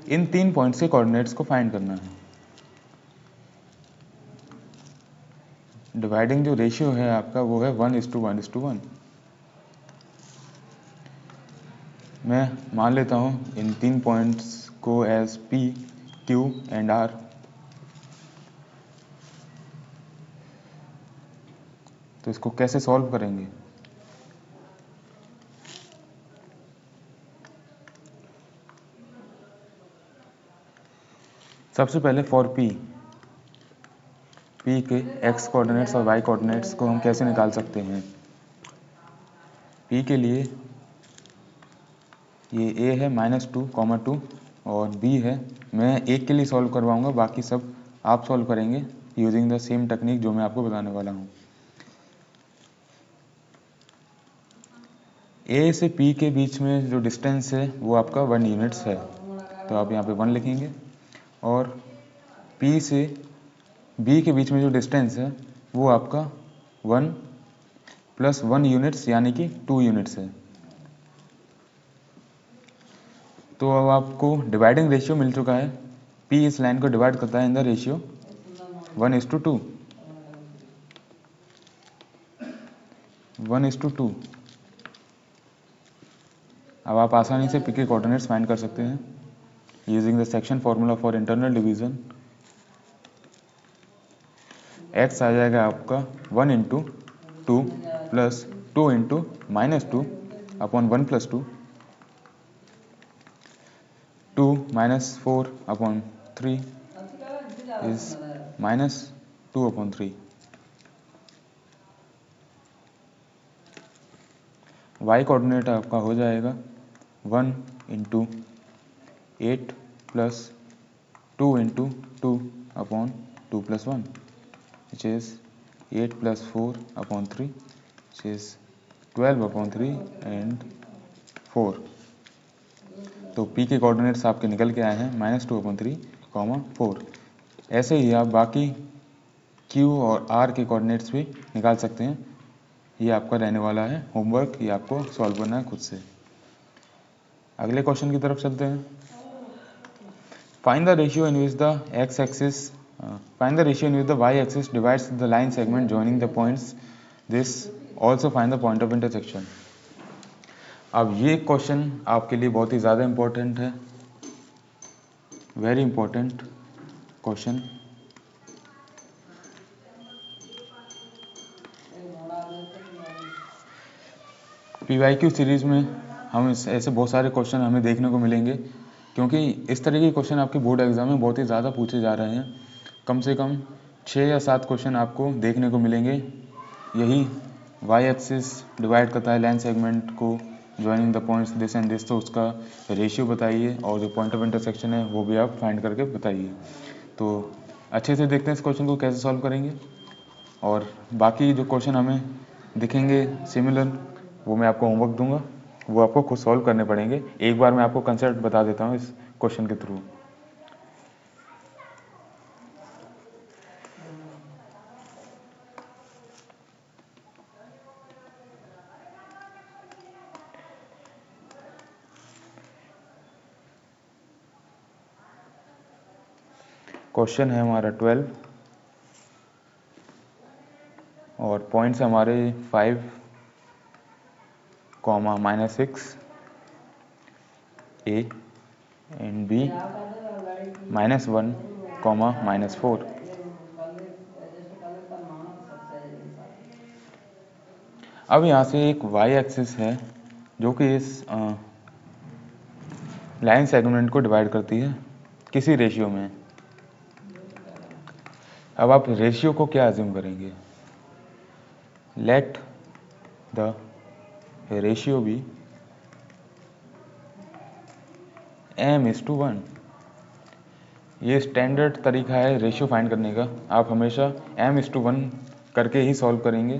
इन 3 पॉइंट्स के कोऑर्डिनेट्स को फाइंड करना है। डिवाइडिंग जो रेशियो है आपका वो है 1:1:1। मैं मान लेता हूँ इन 3 पॉइंट्स को as P, Q and R। तो इसको कैसे सॉल्व करेंगे? सबसे पहले फॉर P के x कोऑर्डिनेट्स और y कोऑर्डिनेट्स को हम कैसे निकाल सकते हैं? P के लिए ये a है -2,2 और b है, मैं एक के लिए सॉल्व करवाऊंगा, बाकी सब आप सॉल्व करेंगे यूजिंग द सेम टेक्निक जो मैं आपको बताने वाला हूँ। A से P के बीच में जो डिस्टेंस है वो आपका 1 यूनिट्स है, तो आप यहाँ पे 1 लिखेंगे। और P से B के बीच में जो डिस्टेंस है वो आपका 1 + 1 यूनिट्स यानी कि 2 यूनिट्स है। तो अब आपको डिवाइडिंग रेशियो मिल चुका है। P इस लाइन को डिवाइड करता है इन द रेशियो 1:2। 1:2। अब आप आसानी से P के कोऑर्डिनेट्स फाइंड कर सकते हैं using the section formula for internal division. x आ जाएगा आपका 1 × 2 + 2 × -2 upon 1 + 2, 2 - 4 upon 3 is -2 upon 3। y coordinate आपका हो जाएगा 1 × 8 + 2 × 2 upon 2 + 1 which is 8 + 4 upon 3 which is 12 upon 3 and 4। तो P के कोऑर्डिनेट्स आपके निकल के आए हैं -2 अपॉन 3, 4। ऐसे ही आप बाकी Q और R के कोऑर्डिनेट्स भी निकाल सकते हैं। ये आपका रहने वाला है होमवर्क, ये आपको सॉल्व करना है खुद से। अगले क्वेश्चन की तरफ चलते हैं। Find the ratio in which the x axis find the ratio in which the y-axis divides the line segment joining the points. This also find the point of intersection. अब ये क्वेश्चन आपके लिए बहुत ही ज़्यादा इम्पोर्टेंट है, very important question. PYQ series में हम ऐसे बहुत सारे क्वेश्चन हमें देखने को मिलेंगे, क्योंकि इस तरह के क्वेश्चन आपके बोर्ड एग्जाम में बहुत ही ज़्यादा पूछे जा रहे हैं। कम से कम 6 या 7 क्वेश्चन आपको देखने को मिलेंगे। यही y एक्सिस डिवाइड करता है लाइन सेगमेंट को joining the points this and this, तो उसका रेशियो बताइए और जो पॉइंट ऑफ इंटरसेक्शन है वो भी आप फाइंड करके बताइए। तो अच्छे से देखते हैं इस क्वेश्चन को कैसे सॉल्व करेंगे, और बाकी जो क्वेश्चन हमें दिखेंगे सिमिलर वो मैं आपको होमवर्क दूंगा, वो आपको खुद सॉल्व करने पड़ेंगे। एक बार मैं आपको कंसेप्ट बता देता हूँ इस क्वेश्चन के थ्रू। क्वेश्चन है हमारा 12। और पॉइंट्स हमारे 5, -6 A एंड B, -1, -4। अब यहाँ से एक y एक्सिस है जो कि इस लाइन सेगमेंट को डिवाइड करती है किसी रेशियो में। अब आप रेशियो को क्या अज्यूम करेंगे? Let the ratio be m:1। ये स्टैंडर्ड तरीका है रेशियो फाइंड करने का। आप हमेशा m:1 करके ही सॉल्व करेंगे।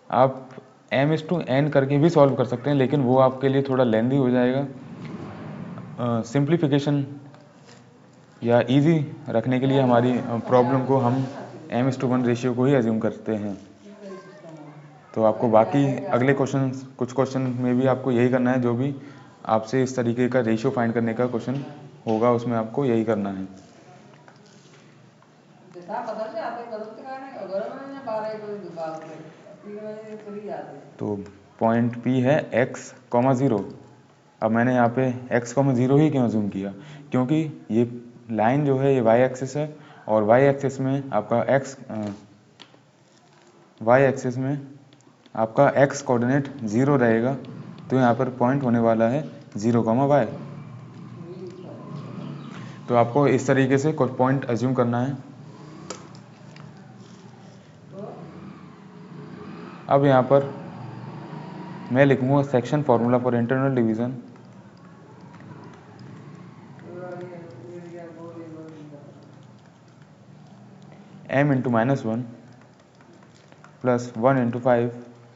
आप m:n करके भी सॉल्व कर सकते हैं, लेकिन वो आपके लिए थोड़ा लेंदी हो जाएगा। सिंप्लीफिकेशन या इजी रखने के लिए हमारी प्रॉब्लम को हम m:1 रेशियो को ही एज्यूम करते हैं। तो आपको बाकी अगले कुछ क्वेश्चन में भी आपको यही करना है। जो भी आपसे इस तरीके का रेशियो फाइंड करने का क्वेश्चन होगा उसमें आपको यही करना है। तो पॉइंट P है x, 0। अब मैंने यहाँ पे x, 0 ही क्यों जूम किया? क्योंकि ये लाइन जो है ये y एक्सिस है और y एक्सिस में आपका x कोऑर्डिनेट 0 रहेगा। तो यहाँ पर पॉइंट होने वाला है 0, y। तो आपको इस तरीके से कुछ पॉइंट एज्यूम करना है। अब यहाँ पर मैं लिखूँगा section formula for internal division. m × -1 plus 1 × 5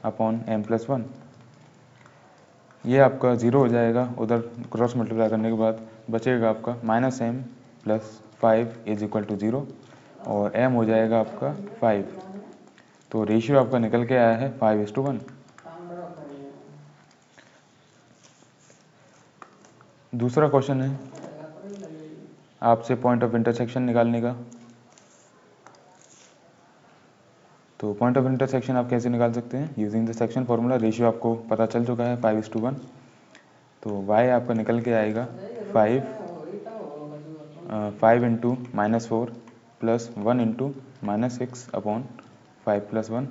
upon m+1। ये आपका 0 हो जाएगा, उधर क्रॉस मल्टीप्लाई करने के बाद बचेगा आपका -m + 5 = 0 और m हो जाएगा आपका 5। तो रेशियो आपका निकल के आया है 5:1। दूसरा क्वेश्चन है आपसे पॉइंट ऑफ इंटरसेक्शन निकालने का। तो पॉइंट ऑफ इंटरसेक्शन आप कैसे निकाल सकते हैं? Using the section formula. Ratio आपको पता चल चुका है 5:1। तो y आपका निकल के आएगा 5 × -4 प्लस 1 × -6 अपॉन 5+1।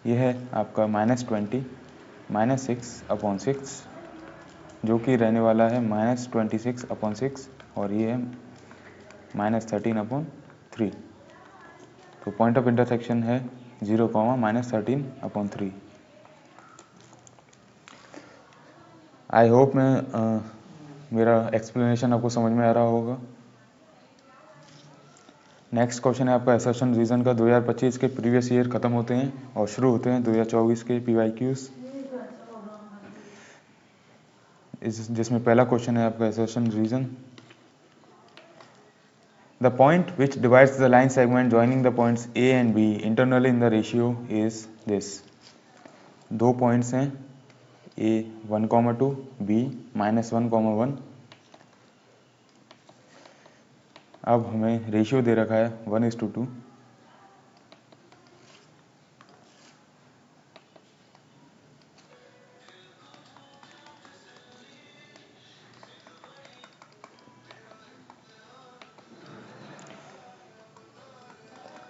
यह है आपका -20 -6/6 जो कि रहने वाला है -26/6 और ये है -13/3। तो पॉइंट ऑफ इंटरसेक्शन है 0, -13/3। आई होप मेरा एक्सप्लेनेशन आपको समझ में आ रहा होगा। नेक्स्ट क्वेश्चन है आपका असर्शन रीजन का। 2025 के प्रीवियस ईयर ख़त्म होते हैं और शुरू होते हैं 2024 के PYQs। जिसमें पहला क्वेश्चन है आपका assertion reason. The point which divides the line segment joining the points A and B internally in the ratio is this। दो पॉइंट्स हैं A 1,2, B -1,1। अब हमें रेशियो दे रखा है 1:2।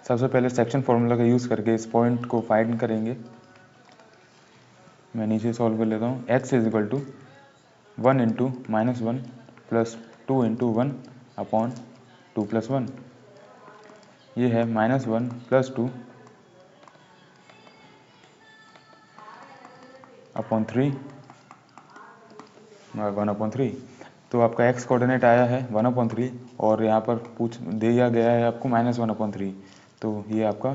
सबसे पहले सेक्शन फार्मूला का यूज़ करके इस पॉइंट को फाइंड करेंगे। मैं नीचे सॉल्व कर लेता हूँ। x = 1 × -1 plus 2 × 1 upon 2+1। ये है -1 + 2 अपॉन 3 1/3। तो आपका x कोऑर्डिनेट आया है 1/3 और यहाँ पर दिया गया है आपको -1/3। तो ये आपका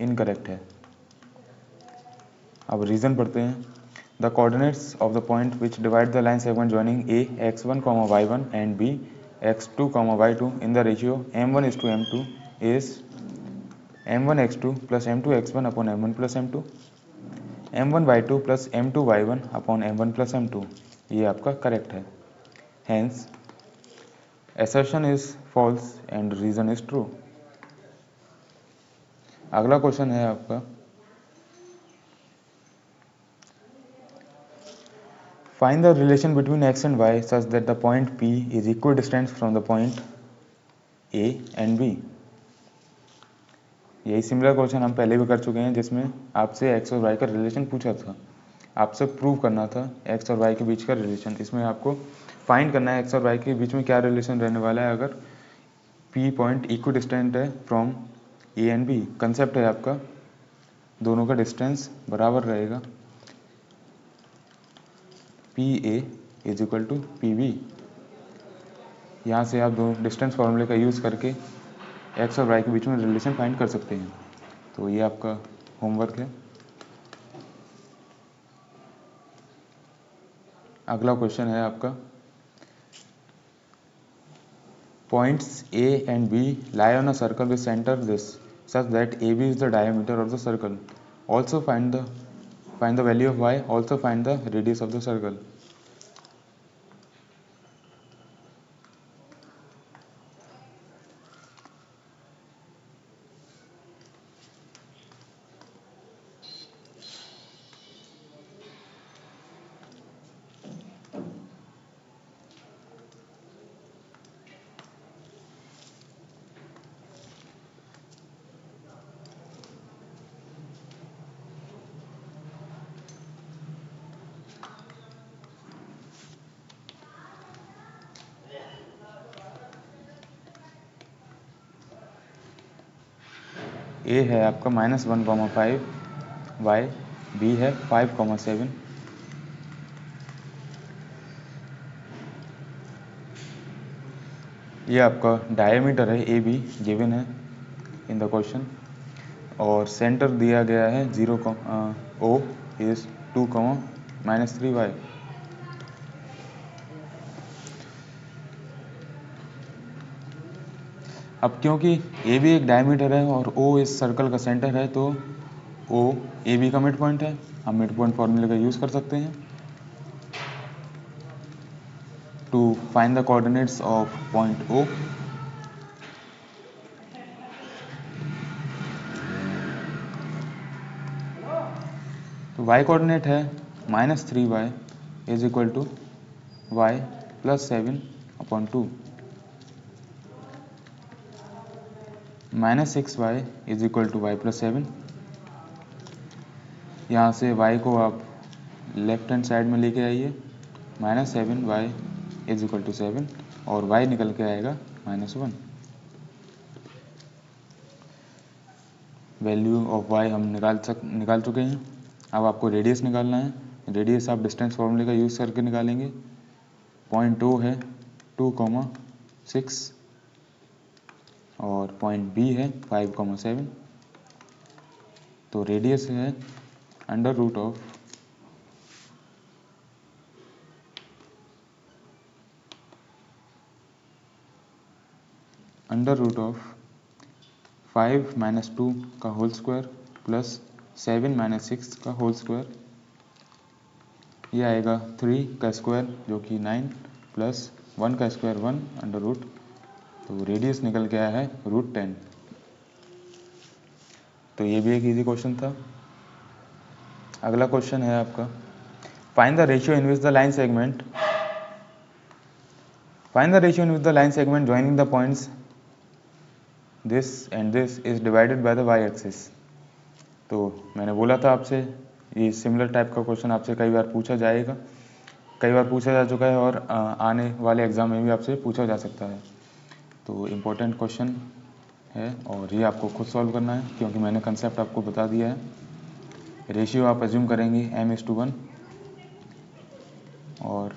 इनकरेक्ट है। अब रीज़न पढ़ते हैं। The coordinates of the point which divide the line segment joining A x1, y1 and B x2, y2 in the ratio m1:m2 is m1x2 + m2x1 upon m1 + m2, m1y2 + m2y1 upon m1 + m2। ये आपका correct है। Hence assertion is false and reason is true. अगला question है आपका, find the relation between x and y such that the point P is equal distance from the point A and B। यही similar क्वेश्चन हम पहले भी कर चुके हैं, जिसमें आपसे x और y का रिलेशन पूछा था, आपसे प्रूव करना था x और y के बीच का रिलेशन। इसमें आपको फाइंड करना है x और y के बीच में क्या रिलेशन रहने वाला है अगर P पॉइंट इक्वल डिस्टेंट है from A and B। Concept है आपका दोनों का डिस्टेंस बराबर रहेगा, PA is equal to PB। यहाँ से आप दो डिस्टेंस फॉर्मूले का यूज़ करके x और y के बीच में रिलेशन फाइंड कर सकते हैं। तो ये आपका होमवर्क है। अगला क्वेश्चन है आपका, points A and B lie on a circle with center this such that AB is the diameter of the circle. Also find the value of y. Also find the radius of the circle. A है आपका -1,5, y, B है 5,7। ये आपका diameter है A be given है in the question, और centre दिया गया है 0 O इज 2, -3y। अब क्योंकि ए बी एक डायमीटर है और O इस सर्कल का सेंटर है, तो O ए बी का मिड पॉइंट है। हम मिड पॉइंट फॉर्मूले का यूज़ कर सकते हैं to find the coordinates of point O। तो y कोऑर्डिनेट है -3y is equal to y + 7/2, -6y is equal to y + 7। यहाँ से y को आप लेफ्ट हैंड साइड में लेके आइए, -7y इज इक्वल टू 7 और y निकल के आएगा -1। वैल्यू ऑफ y हम निकाल चुके हैं। अब आपको रेडियस निकालना है। रेडियस आप डिस्टेंस फॉर्मूले का यूज़ करके निकालेंगे। पॉइंट O है 2,6 और पॉइंट B है 5,7। तो रेडियस है अंडर रूट ऑफ 5 - 2 का होल स्क्वायर प्लस 7 - 6 का होल स्क्वायर। ये आएगा 3 का स्क्वायर जो कि 9 प्लस 1 का स्क्वायर 1 अंडर रूट। तो रेडियस निकल के आया है √10। तो ये भी एक इजी क्वेश्चन था। अगला क्वेश्चन है आपका, find the ratio in which the line segment joining the points this and this is divided by the y axis. तो मैंने बोला था आपसे ये सिमिलर टाइप का क्वेश्चन आपसे कई बार पूछा जाएगा, कई बार पूछा जा चुका है और आने वाले एग्जाम में भी आपसे पूछा जा सकता है। तो इम्पोर्टेंट क्वेश्चन है और ये आपको खुद सॉल्व करना है, क्योंकि मैंने कंसेप्ट आपको बता दिया है। रेशियो आप अज्यूम करेंगे m/1 और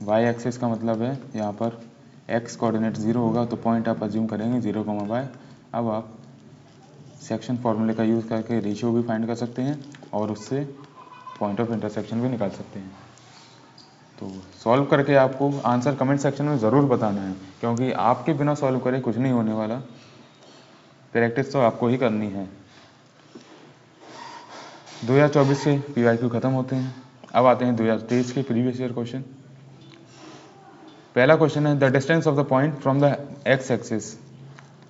y एक्सिस का मतलब है यहाँ पर x कोऑर्डिनेट 0 होगा, तो पॉइंट आप अज्यूम करेंगे 0, y। अब आप सेक्शन फॉर्मूले का यूज़ करके रेशियो भी फाइंड कर सकते हैं और उससे पॉइंट ऑफ इंटरसेक्शन भी निकाल सकते हैं। तो सॉल्व करके आपको आंसर कमेंट सेक्शन में ज़रूर बताना है, क्योंकि आपके बिना सॉल्व करे कुछ नहीं होने वाला। प्रैक्टिस तो आपको ही करनी है। 2024 से PYQ ख़त्म होते हैं। अब आते हैं 2023 के प्रीवियस ईयर क्वेश्चन। पहला क्वेश्चन है, the distance of the point from the x axis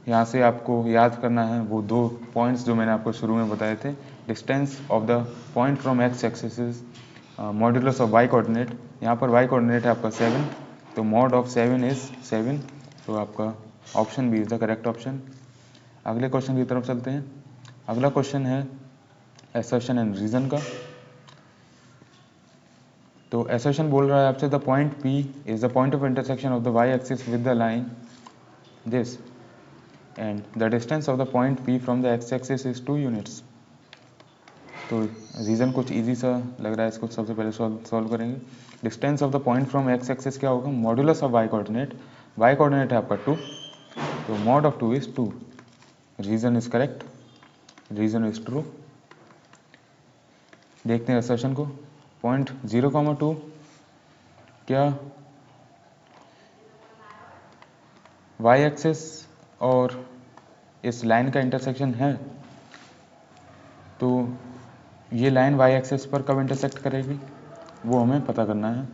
यहाँ से आपको याद करना है वो 2 पॉइंट्स जो मैंने आपको शुरू में बताए थे। Distance of the point from x axis is modulus of y coordinate. यहाँ पर वाई कोऑर्डिनेट है आपका 7, तो मॉड ऑफ 7 इज 7, तो आपका option B is the correct option. अगले क्वेश्चन की तरफ चलते हैं। अगला क्वेश्चन है असर्शन एंड रीजन का। तो असर्शन बोल रहा है आपसे the point P is the point of intersection of the y axis with the line this and the distance of the point P from the x axis is 2 units. तो reason कुछ easy सा लग रहा है, इसको सबसे पहले solve करेंगे। Distance of the point from x axis क्या होगा, modulus of y coordinate. Y coordinate है आपका 2, तो mod of 2 is 2। Reason is correct, reason is true. देखते हैं असर्शन को। पॉइंट 0,2 क्या वाई एक्सिस और इस लाइन का इंटरसेक्शन है? तो ये लाइन वाई एक्सिस पर कब इंटरसेक्ट करेगी वो हमें पता करना है।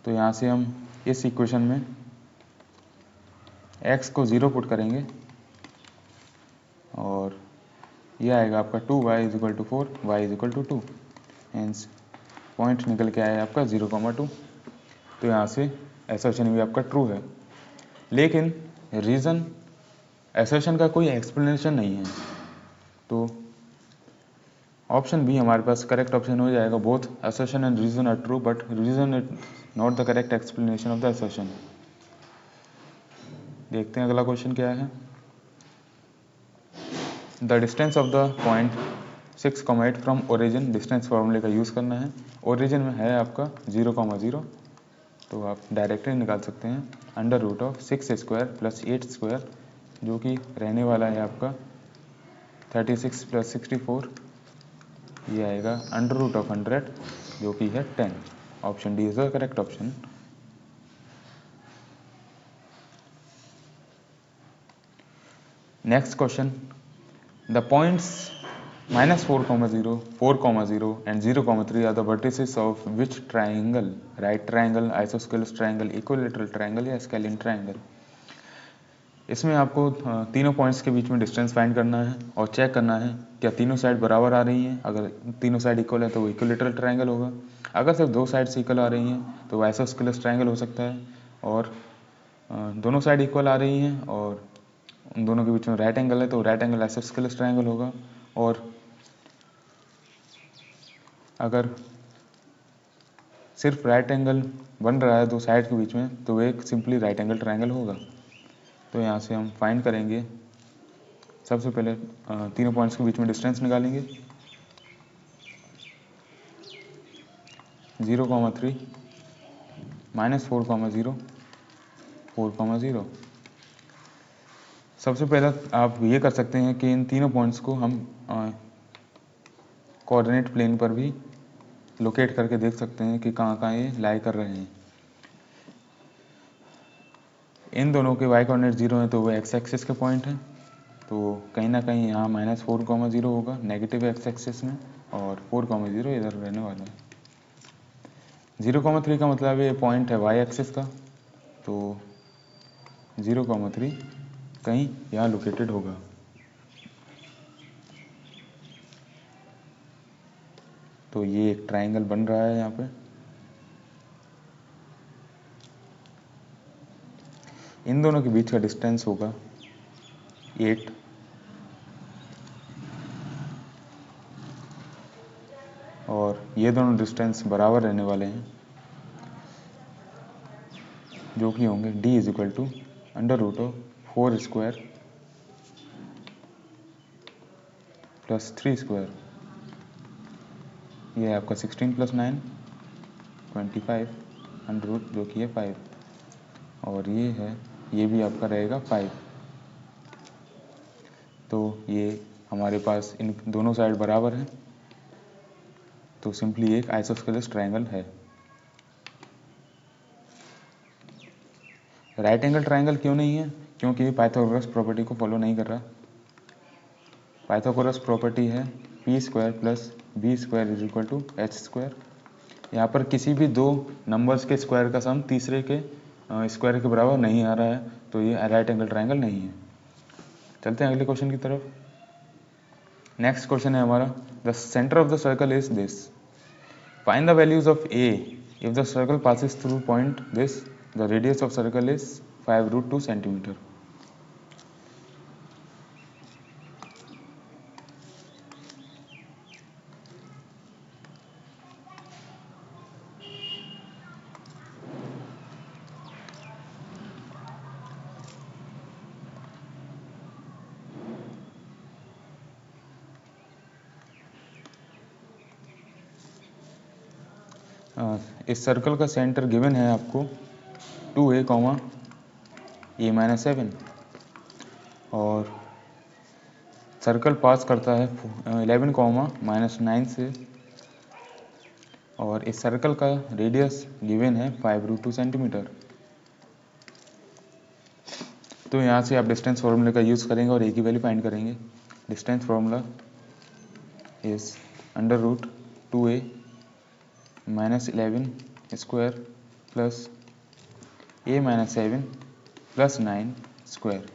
तो यहाँ से हम इस इक्वेशन में x को 0 पुट करेंगे और ये आएगा आपका 2y = 4, y = 2, हेंस पॉइंट निकल के आया आपका 0,2। तो यहाँ से असर्शन भी आपका ट्रू है, लेकिन रीज़न असर्शन का कोई एक्सप्लेनेशन नहीं है। तो ऑप्शन बी हमारे पास करेक्ट ऑप्शन हो जाएगा। Both assertion and reason are true but reason is not the correct explanation of the assertion. देखते हैं अगला क्वेश्चन क्या है। The distance of the point 6,8 from origin, distance फॉर्मूले का यूज़ करना है। ओरिजिन में है आपका 0,0, तो आप डायरेक्टली निकाल सकते हैं √6² + 8², जो कि रहने वाला है आपका 36 + 64, ये आएगा √100, जो कि है 10। Option D is the correct option. Next question, the points -4,0, 4,0 and 0,3 are the vertices of which triangle? Right triangle, isosceles triangle, equilateral triangle या स्केलिन ट्राइंगल। इसमें आपको तीनों पॉइंट्स के बीच में डिस्टेंस फाइंड करना है और चेक करना है क्या तीनों साइड बराबर आ रही हैं। अगर तीनों साइड इक्वल है तो वो इक्विलैटरल ट्राइंगल होगा। अगर सिर्फ 2 साइड्स इक्वल आ रही हैं तो वो आइसोस्केलेस ट्राइंगल हो सकता है। और दोनों साइड इक्वल आ रही हैं और उन दोनों के बीच में राइट एंगल है तो राइट एंगल आइसोस्केलेस ट्राइंगल होगा। और अगर सिर्फ राइट एंगल बन रहा है 2 साइड के बीच में तो एक सिंपली राइट एंगल ट्राइंगल होगा। तो यहाँ से हम फाइंड करेंगे, सबसे पहले तीनों पॉइंट्स के बीच में डिस्टेंस निकालेंगे। 0,3 -4,0 4,0। सबसे पहले आप ये कर सकते हैं कि इन तीनों पॉइंट्स को हम कोऑर्डिनेट प्लेन पर भी लोकेट करके देख सकते हैं कि कहाँ कहाँ ये लाई कर रहे हैं। इन दोनों के y कोऑर्डिनेट 0 है तो वो x एक्सिस के पॉइंट हैं, तो कहीं ना कहीं यहाँ -4,0 होगा नेगेटिव x एक्सिस में और 4,0 इधर रहने वाला है। 0,3 का मतलब ये पॉइंट है y एक्सिस का, तो 0,3 कहीं यहाँ लोकेटेड होगा। तो ये एक ट्राइंगल बन रहा है यहाँ पे। इन दोनों के बीच का डिस्टेंस होगा 8, और ये दोनों डिस्टेंस बराबर रहने वाले हैं, जो कि होंगे d = √4² + 3²। ये आपका 16 + 9 25 √ जो कि है 5, और ये भी आपका रहेगा 5। तो ये हमारे पास इन दोनों साइड बराबर हैं, तो सिंपली एक आइसोस्केलेस ट्राइंगल है। राइट एंगल ट्राइंगल क्यों नहीं है? क्योंकि पाइथागोरस प्रॉपर्टी को फॉलो नहीं कर रहा। पाइथागोरस प्रॉपर्टी है p² + b² = h²। यहाँ पर किसी भी 2 नंबर्स के स्क्वायर का सम तीसरे के स्क्वायर के बराबर नहीं आ रहा है, तो ये राइट एंगल ट्रायंगल नहीं है। चलते हैं अगले क्वेश्चन की तरफ। नेक्स्ट क्वेश्चन है हमारा, the centre of the circle is this, find the values of A if the circle passes through point this, the radius of circle is 5√2 centimetre. इस सर्कल का सेंटर गिवन है आपको 2a, a-7, और circle पास करता है 11, -9 से, और इस सर्कल का रेडियस गिवन है 5√2 सेंटीमीटर। तो यहाँ से आप डिस्टेंस फार्मूले का यूज़ करेंगे और ए की वैल्यू फाइंड करेंगे। Distance formula is √2a -11 square plus a-7 plus 9 square.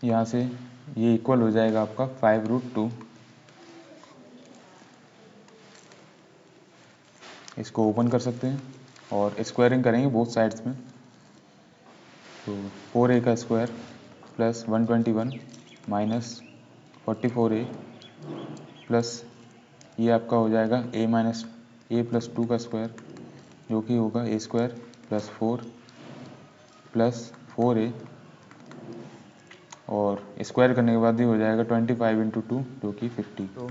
यहाँ से ये इक्वल हो जाएगा आपका 5√2। इसको ओपन कर सकते हैं और स्क्वायरिंग करेंगे बोथ साइड्स में। तो 4a का square plus 121 minus 44a plus ये आपका हो जाएगा a प्लस 2 का स्क्वायर, जो कि होगा a square plus 4 plus 4a, और स्क्वायर करने के बाद ये हो जाएगा 25 × 2 जो कि 50। तो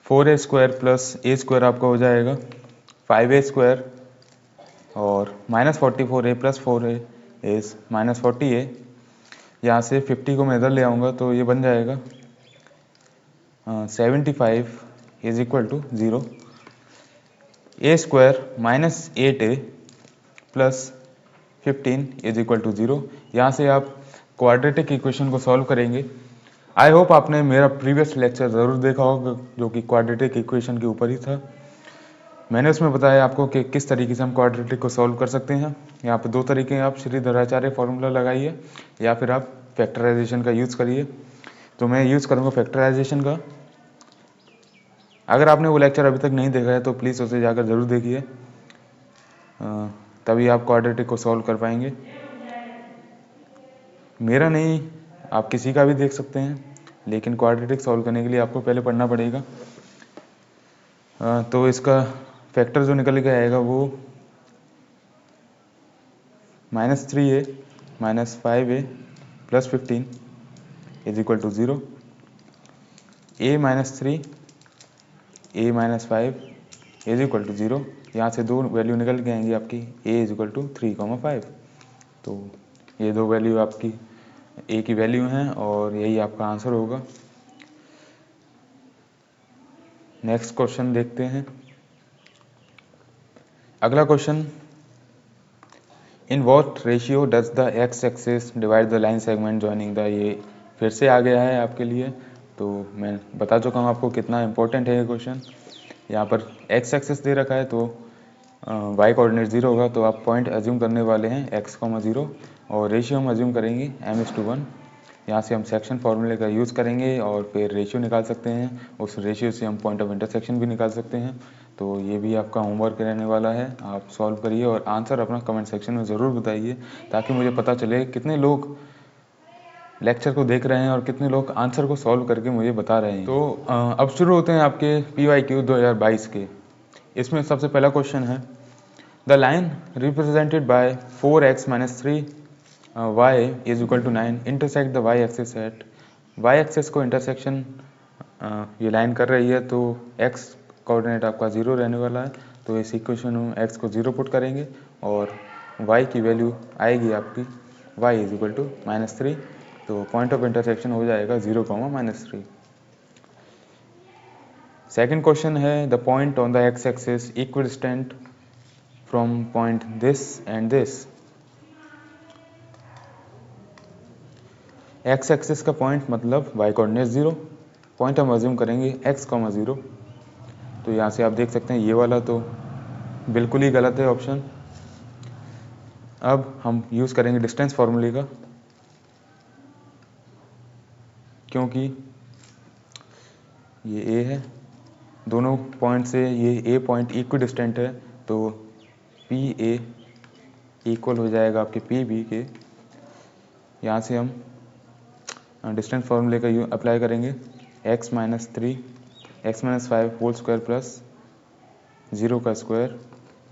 4a square plus a square आपका हो जाएगा 5a स्क्वायर, और -44a plus 4a is -40a। यहाँ से 50 को मैं इधर ले आऊँगा तो ये बन जाएगा 75 is equal to 0। a square -8a plus 15 is equal to 0। यहाँ से आप क्वाड्रेटिक इक्वेशन को सॉल्व करेंगे। आई होप आपने मेरा प्रीवियस लेक्चर ज़रूर देखा होगा जो कि क्वाड्रेटिक इक्वेशन के ऊपर ही था। मैंने उसमें बताया आपको कि किस तरीके से हम क्वाड्रेटिक को सॉल्व कर सकते हैं। यहाँ पे 2 तरीके हैं, आप श्रीधराचार्य फॉर्मूला लगाइए या फिर आप फैक्टराइजेशन का यूज़ करिए। तो मैं यूज़ करूँगा फैक्टराइजेशन का। अगर आपने वो लेक्चर अभी तक नहीं देखा है तो प्लीज़ उसे जाकर ज़रूर देखिए, तभी आप क्वाड्रेटिक को सॉल्व कर पाएंगे। मेरा नहीं, आप किसी का भी देख सकते हैं, लेकिन क्वाड्रेटिक सॉल्व करने के लिए आपको पहले पढ़ना पड़ेगा। तो इसका फैक्टर जो निकल के आएगा वो -3a -5a plus 15 is equal to 0। a -3 a -5 is equal to 0। यहाँ से 2 वैल्यू निकल के आएंगी आपकी, a इज इक्वल टू 3,5। तो ये 2 वैल्यू आपकी a की वैल्यू हैं और यही आपका आंसर होगा। नेक्स्ट क्वेश्चन देखते हैं। अगला question, in what ratio does the x axis divide the line segment joining the, ये फिर से आ गया है आपके लिए। तो मैं बता चुका हूँ आपको कितना इंपॉर्टेंट है ये क्वेश्चन। यहाँ पर एक्स एक्सिस दे रखा है तो वाई कोऑर्डिनेट 0 होगा, तो आप पॉइंट अज्यूम करने वाले हैं x, 0, और रेशियो हम अज्यूम करेंगे m:1। यहाँ से हम सेक्शन फार्मूले का यूज़ करेंगे और फिर रेशियो निकाल सकते हैं। उस रेशियो से हम पॉइंट ऑफ इंटरसेक्शन भी निकाल सकते हैं। तो ये भी आपका होमवर्क रहने वाला है, आप सॉल्व करिए और आंसर अपना कमेंट सेक्शन में ज़रूर बताइए, ताकि मुझे पता चले कितने लोग लेक्चर को देख रहे हैं और कितने लोग आंसर को सॉल्व करके मुझे बता रहे हैं। तो अब शुरू होते हैं आपके PYQ 2022 के। इसमें सबसे पहला क्वेश्चन है, the line represented by 4x - 3y is equal to 9 intersect the y axis at, y axis को इंटरसेक्शन ये लाइन कर रही है, तो x कोऑर्डिनेट आपका 0 रहने वाला है। तो इस इक्वेशन में x को 0 पुट करेंगे और y की वैल्यू आएगी आपकी y इज इक्वल टू -3। तो पॉइंट ऑफ इंटरसेक्शन हो जाएगा 0, -3। सेकेंड क्वेश्चन है, the point on the x axis equidistant from point this and this. X axis का पॉइंट मतलब y कोऑर्डिनेट 0, पॉइंट हम अज्यूम करेंगे x, 0। तो यहाँ से आप देख सकते हैं ये वाला तो बिल्कुल ही गलत है ऑप्शन। अब हम यूज़ करेंगे डिस्टेंस फार्मूले का, क्योंकि ये ए है, दोनों पॉइंट से ये ए पॉइंट इक्वी डिस्टेंट है, तो पी ए इक्वल हो जाएगा आपके पी बी के। यहाँ से हम डिस्टेंस फार्मूले का अप्लाई करेंगे, x minus 3 x minus 5 whole square plus 0 का square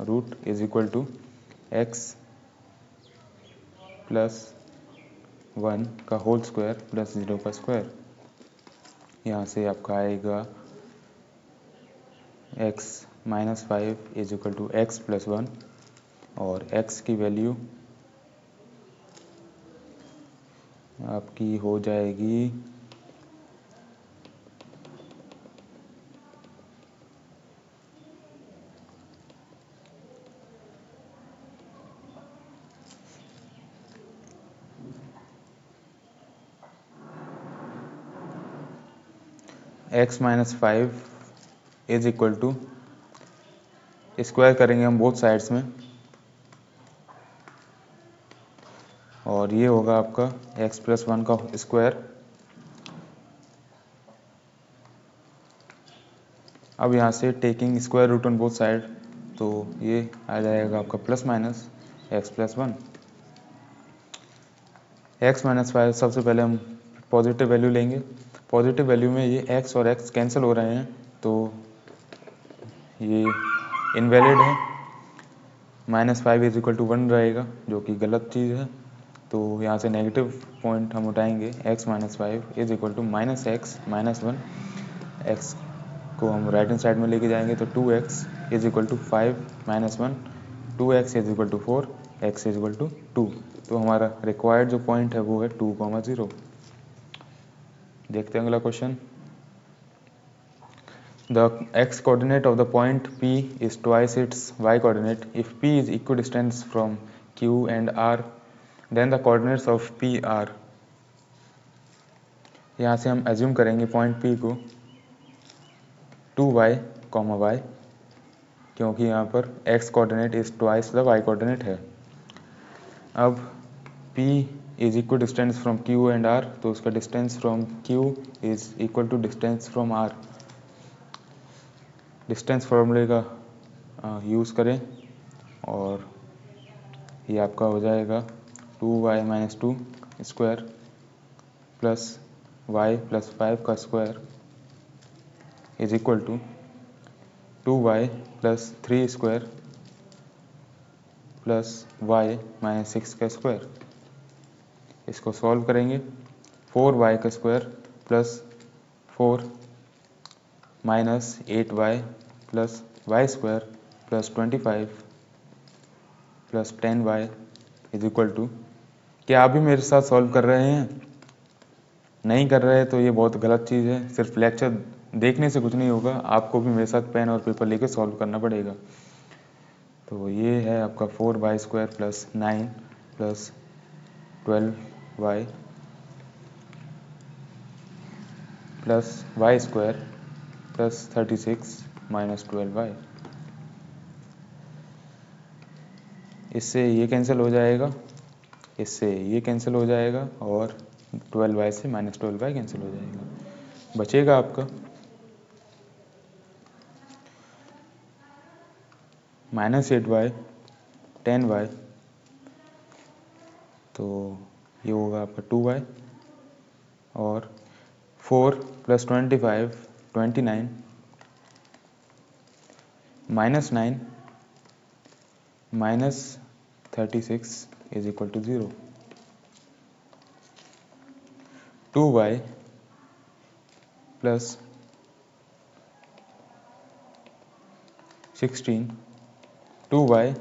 root is equal to x plus 1 का होल स्क्वायर प्लस 0 का स्क्वायर। यहाँ से आपका आएगा x minus 5 is equal to x plus 1, और x की वैल्यू आपकी हो जाएगी x minus 5 is equal to, square करेंगे हम बोथ साइड्स में, और ये होगा आपका x प्लस 1 का स्क्वायर। अब यहाँ से taking square root on both side, तो ये आ जाएगा आपका plus minus x plus 1। X minus 5 सबसे पहले हम पॉजिटिव वैल्यू लेंगे। पॉजिटिव वैल्यू में ये x और x कैंसिल हो रहे हैं, तो ये इनवैलिड है। माइनस 5 इज इक्वल टू 1 रहेगा, जो कि गलत चीज़ है, तो यहाँ से नेगेटिव पॉइंट हम उठाएंगे। x minus 5 is equal to minus x minus 1, x को हम राइट हैंड साइड में लेके जाएंगे, तो 2x is equal to 5 minus 1, 2x is equal to 4, x is equal to 2। तो हमारा रिक्वायर्ड जो पॉइंट है वो है 2,0। देखते हैं अगला question. The x coordinate of the point P is twice its y coordinate. If P is equidistant from Q and R, then the coordinates of P are। यहाँ से हम एज्यूम करेंगे पॉइंट P को 2y, y, क्योंकि यहाँ पर x coordinate is twice the y coordinate है। अब P is equal distance from Q and R, तो उसका distance from Q is equal to distance from R। Distance फार्मूले का यूज़ करें, और ये आपका हो जाएगा 2y minus 2 square plus y plus 5 का square is equal to 2y plus 3 square plus y minus 6 का स्क्वायर। इसको सॉल्व करेंगे, 4y का square plus 4 minus 8y plus y square plus 25 plus 10y is equal to. क्या आप भी मेरे साथ सॉल्व कर रहे हैं? नहीं कर रहे हैं तो ये बहुत गलत चीज़ है। सिर्फ लेक्चर देखने से कुछ नहीं होगा, आपको भी मेरे साथ पेन और पेपर लेके सॉल्व करना पड़ेगा। तो ये है आपका 4y square plus 9 plus 12y plus y square plus 36 minus 12y। इससे ये कैंसिल हो जाएगा, इससे ये कैंसिल हो जाएगा, और 12y से माइनस 12y कैंसिल हो जाएगा। बचेगा आपका माइनस 8y 10y, तो ये होगा आपका 2y, और 4 plus 25 29 minus 9 minus 36 is equal to 0। 2y plus 16 2y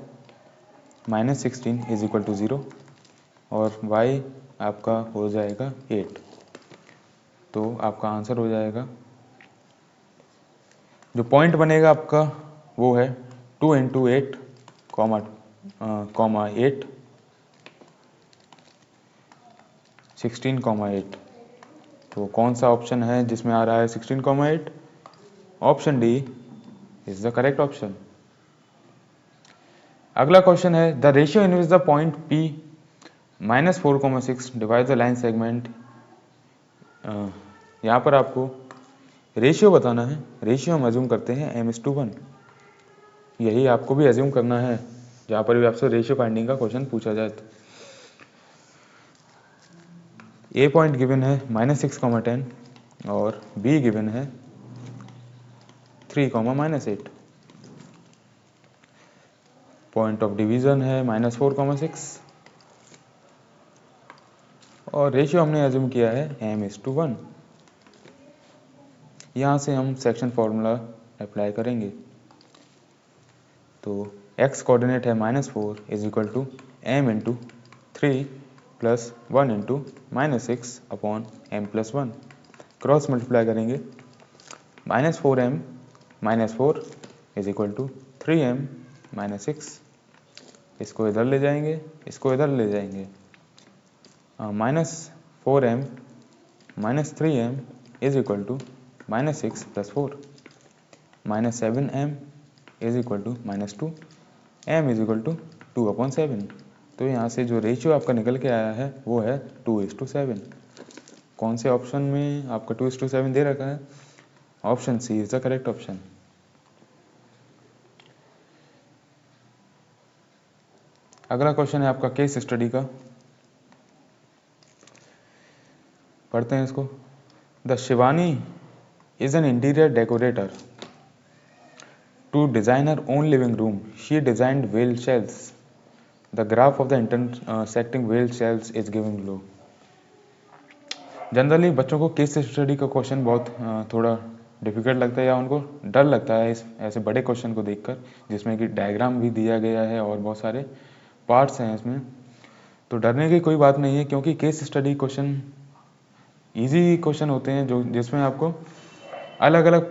minus 16 is equal to 0, और y आपका हो जाएगा 8। तो आपका आंसर हो जाएगा, जो पॉइंट बनेगा आपका वो है 2 इंटू 8 कॉमा 8 16,8। तो कौन सा ऑप्शन है जिसमें आ रहा है 16,8? Option D is the correct option. अगला क्वेश्चन है the ratio in which the point P -4,6 divide the line segment. यहाँ पर आपको रेशियो बताना है। रेशियो हम एज्यूम करते हैं m/1। यही आपको भी एज्यूम करना है जहाँ पर भी आपसे रेशियो फाइंडिंग का क्वेश्चन पूछा जाए। तो ए पॉइंट गिवन है -6,10 और बी गिवन है 3,-8। पॉइंट ऑफ डिवीजन है -4,6 और रेशियो हमने एज्यूम किया है m/1। यहाँ से हम सेक्शन फॉर्मूला अप्लाई करेंगे। तो x कोऑर्डिनेट है -4 is equal to m/3 plus 1 into -6 upon m+1। Cross multiply करेंगे। -4m -4 is equal to 3m -6। इसको इधर ले जाएंगे, इसको इधर ले जाएंगे। -4m -3m is equal to -6 plus 4। -7m is equal to -2। m is equal to 2/7। तो यहाँ से जो रेशियो आपका निकल के आया है वो है 2:7। कौन से ऑप्शन में आपका 2:7 दे रखा है? Option C is the correct option. अगला क्वेश्चन है आपका केस स्टडी का, पढ़ते हैं इसको। The Shivani is an interior decorator to design her own living room. She designed whale shells. The graph of the intersecting whale shells is given below. Generally बच्चों को case study का question बहुत थोड़ा difficult लगता है या उनको डर लगता है इस ऐसे बड़े क्वेश्चन को देखकर, जिसमें कि डायग्राम भी दिया गया है और बहुत सारे पार्ट्स हैं इसमें। तो डरने की कोई बात नहीं है, क्योंकि case study question easy question होते हैं जो जिसमें आपको अलग अलग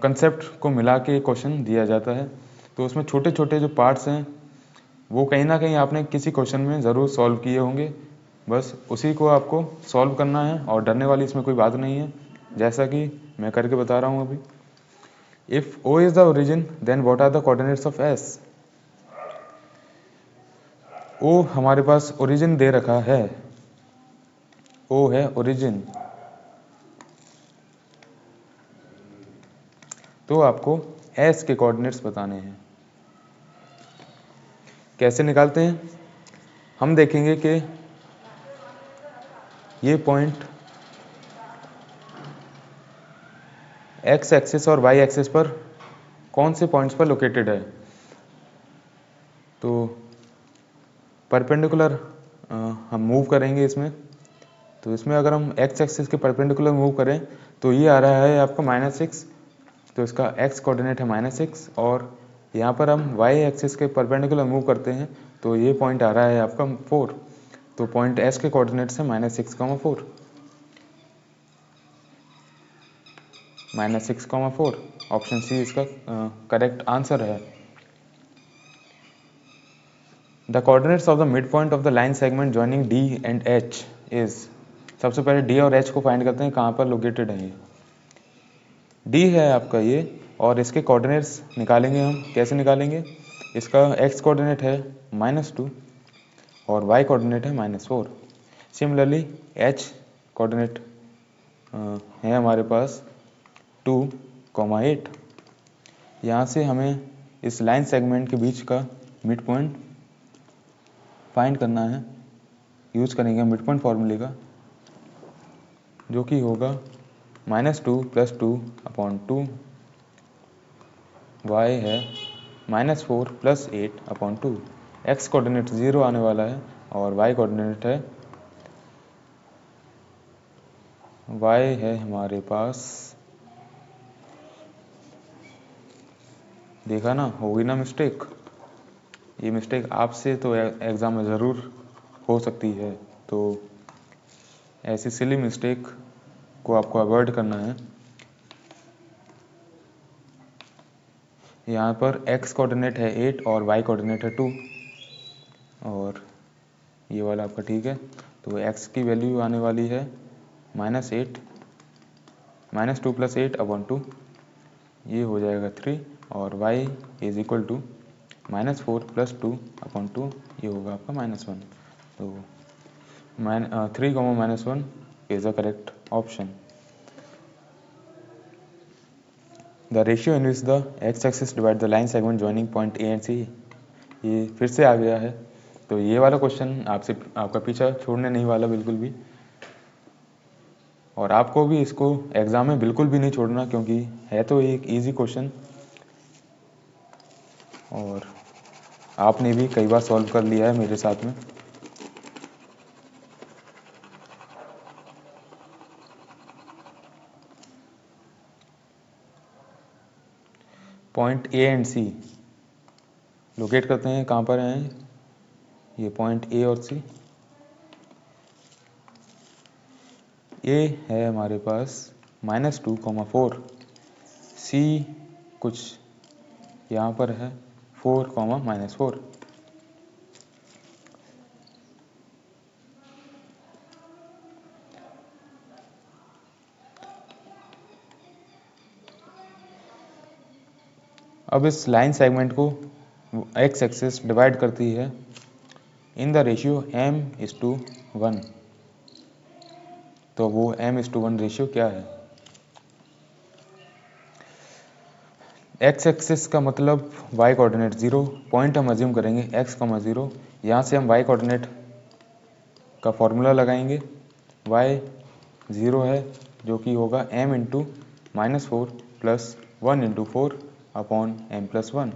कंसेप्ट को मिला के क्वेश्चन दिया जाता है। तो उसमें छोटे छोटे जो पार्ट्स हैं वो कहीं ना कहीं आपने किसी क्वेश्चन में ज़रूर सॉल्व किए होंगे। बस उसी को आपको सॉल्व करना है और डरने वाली इसमें कोई बात नहीं है, जैसा कि मैं करके बता रहा हूँ अभी। If O is the origin then what are the coordinates of S। O हमारे पास ओरिजिन दे रखा है, O है ओरिजिन। तो आपको S के कोऑर्डिनेट्स बताने हैं। कैसे निकालते हैं? हम देखेंगे कि ये पॉइंट x एक्सिस और y एक्सिस पर कौन से पॉइंट्स पर लोकेटेड है। तो परपेंडिकुलर हम मूव करेंगे इसमें। तो इसमें अगर हम x एक्सिस के परपेंडिकुलर मूव करें तो ये आ रहा है आपका -6, तो इसका x कोऑर्डिनेट है -6। और यहाँ पर हम y एक्सिस के परपेंडिकुलर मूव करते हैं तो ये पॉइंट आ रहा है आपका 4। तो पॉइंट S के कोऑर्डिनेट्स है -6,4। -6,4 ऑप्शन सी इसका करेक्ट आंसर है। The coordinates of the mid point of the line segment joining D and H is. सबसे पहले D और H को फाइंड करते हैं कहाँ पर लोकेटेड है। ये D है आपका ये, और इसके कोऑर्डिनेट्स निकालेंगे हम। कैसे निकालेंगे? इसका x कोऑर्डिनेट है -2 और y कोऑर्डिनेट है -4। सिमिलरली H कोऑर्डिनेट है हमारे पास 2,8। यहाँ से हमें इस लाइन सेगमेंट के बीच का मिड पॉइंट फाइंड करना है। यूज करेंगे मिड पॉइंट फॉर्मूले का, जो कि होगा -2 + 2/2। y है -4 + 8/2। x कोऑर्डिनेट 0 आने वाला है और y कोऑर्डिनेट है हमारे पास, देखा ना, होगी ना मिस्टेक। ये मिस्टेक आपसे तो एग्ज़ाम में ज़रूर हो सकती है, तो ऐसी सिली मिस्टेक को आपको अवॉइड करना है। यहाँ पर x कोऑर्डिनेट है 8 और y कोऑर्डिनेट है 2, और ये वाला आपका ठीक है। तो x की वैल्यू आने वाली है -8 -2 + 8/2, ये हो जाएगा 3, और y इज इक्वल टू -4 + 2/2 ये होगा आपका -1। तो 3, -1 is the correct option. The ratio in which the x axis divide the line segment joining point A and C, ये फिर से आ गया है। तो ये वाला क्वेश्चन आपका पीछा छोड़ने नहीं वाला बिल्कुल भी, और आपको भी इसको एग्ज़ाम में बिल्कुल भी नहीं छोड़ना, क्योंकि है तो एक इजी क्वेश्चन और आपने भी कई बार सॉल्व कर लिया है मेरे साथ में। Point A and C locate करते हैं, कहाँ पर हैं ये पॉइंट ए और सी। ए है हमारे पास -2, 4, सी कुछ यहाँ पर है 4, -4। अब इस लाइन सेगमेंट को एक्स एक्सिस डिवाइड करती है इन द रेशियो m:1। तो वो m:1 रेशियो क्या है? एक्स एक्सिस का मतलब y कोऑर्डिनेट 0, पॉइंट हम अज्यूम करेंगे x, 0। यहाँ से हम y कोऑर्डिनेट का फॉर्मूला लगाएंगे, y 0 है जो कि होगा m × -4 + 1 × 4/m+1।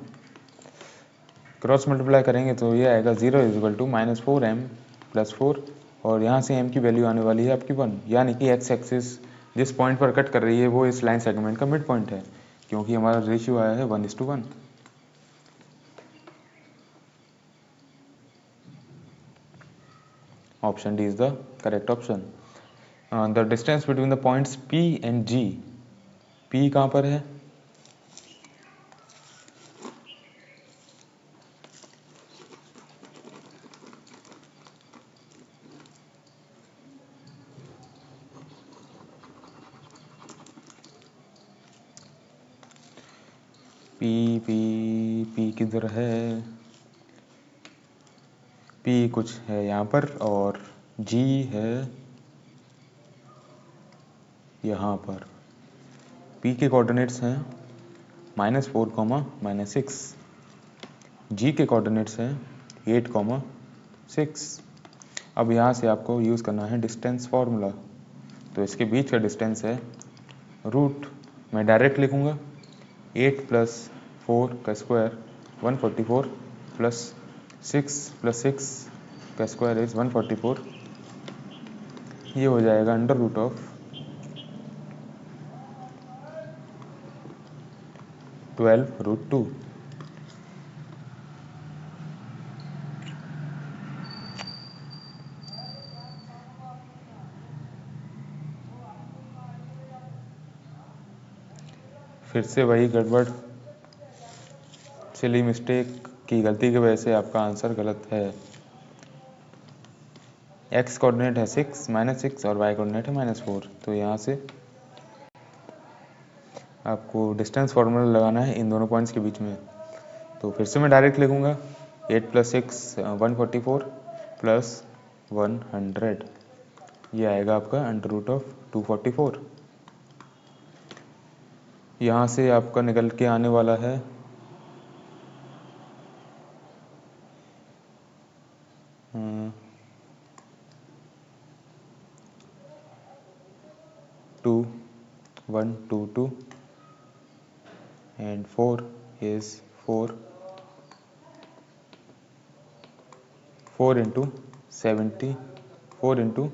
क्रॉस मल्टीप्लाई करेंगे तो ये आएगा 0 = -4m+4, और यहाँ से m की वैल्यू आने वाली है आपकी 1, यानी कि एक्स एक्सिस जिस पॉइंट पर कट कर रही है वो इस लाइन सेगमेंट का मिड पॉइंट है, क्योंकि हमारा रेशियो आया है 1:1। Option D is the correct option. The distance between the points P and G, P कहाँ पर है? P किधर है? P कुछ है यहाँ पर, और G है यहाँ पर। P के कोऑर्डिनेट्स हैं -4, -6। G के कोऑर्डिनेट्स हैं 8, 6। अब यहाँ से आपको यूज़ करना है डिस्टेंस फार्मूला। तो इसके बीच का डिस्टेंस है रूट, मैं डायरेक्ट लिखूँगा 8 + 4 का स्क्वायर 144 + 6 + 6 का स्क्वायर इज 144। ये हो जाएगा √12। √2। फिर से वही गड़बड़, सिली मिस्टेक की गलती की वजह से आपका आंसर गलत है। एक्स कोऑर्डिनेट है 6, -6, और वाई कोऑर्डिनेट है -4। तो यहाँ से आपको डिस्टेंस फार्मूला लगाना है इन दोनों पॉइंट्स के बीच में। तो फिर से मैं डायरेक्ट लिखूँगा 8 + 6 144 + 100, ये आएगा आपका √244। यहाँ से आपका निकल के आने वाला है 2 1 2 2 and 4 is 4 × 70, 4 ×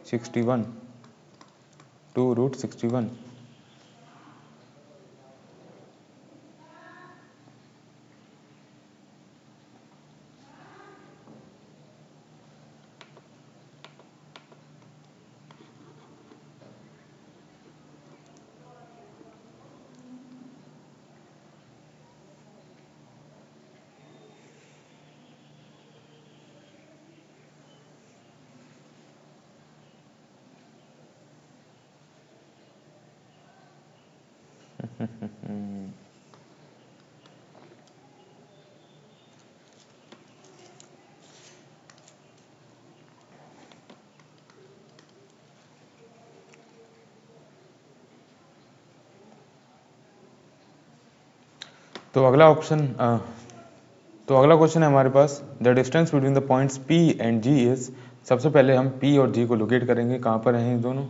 61, 2√61। तो अगला क्वेश्चन है हमारे पास, the distance between the points P and G is. सबसे पहले हम P और G को लोकेट करेंगे, कहाँ पर हैं ये दोनों।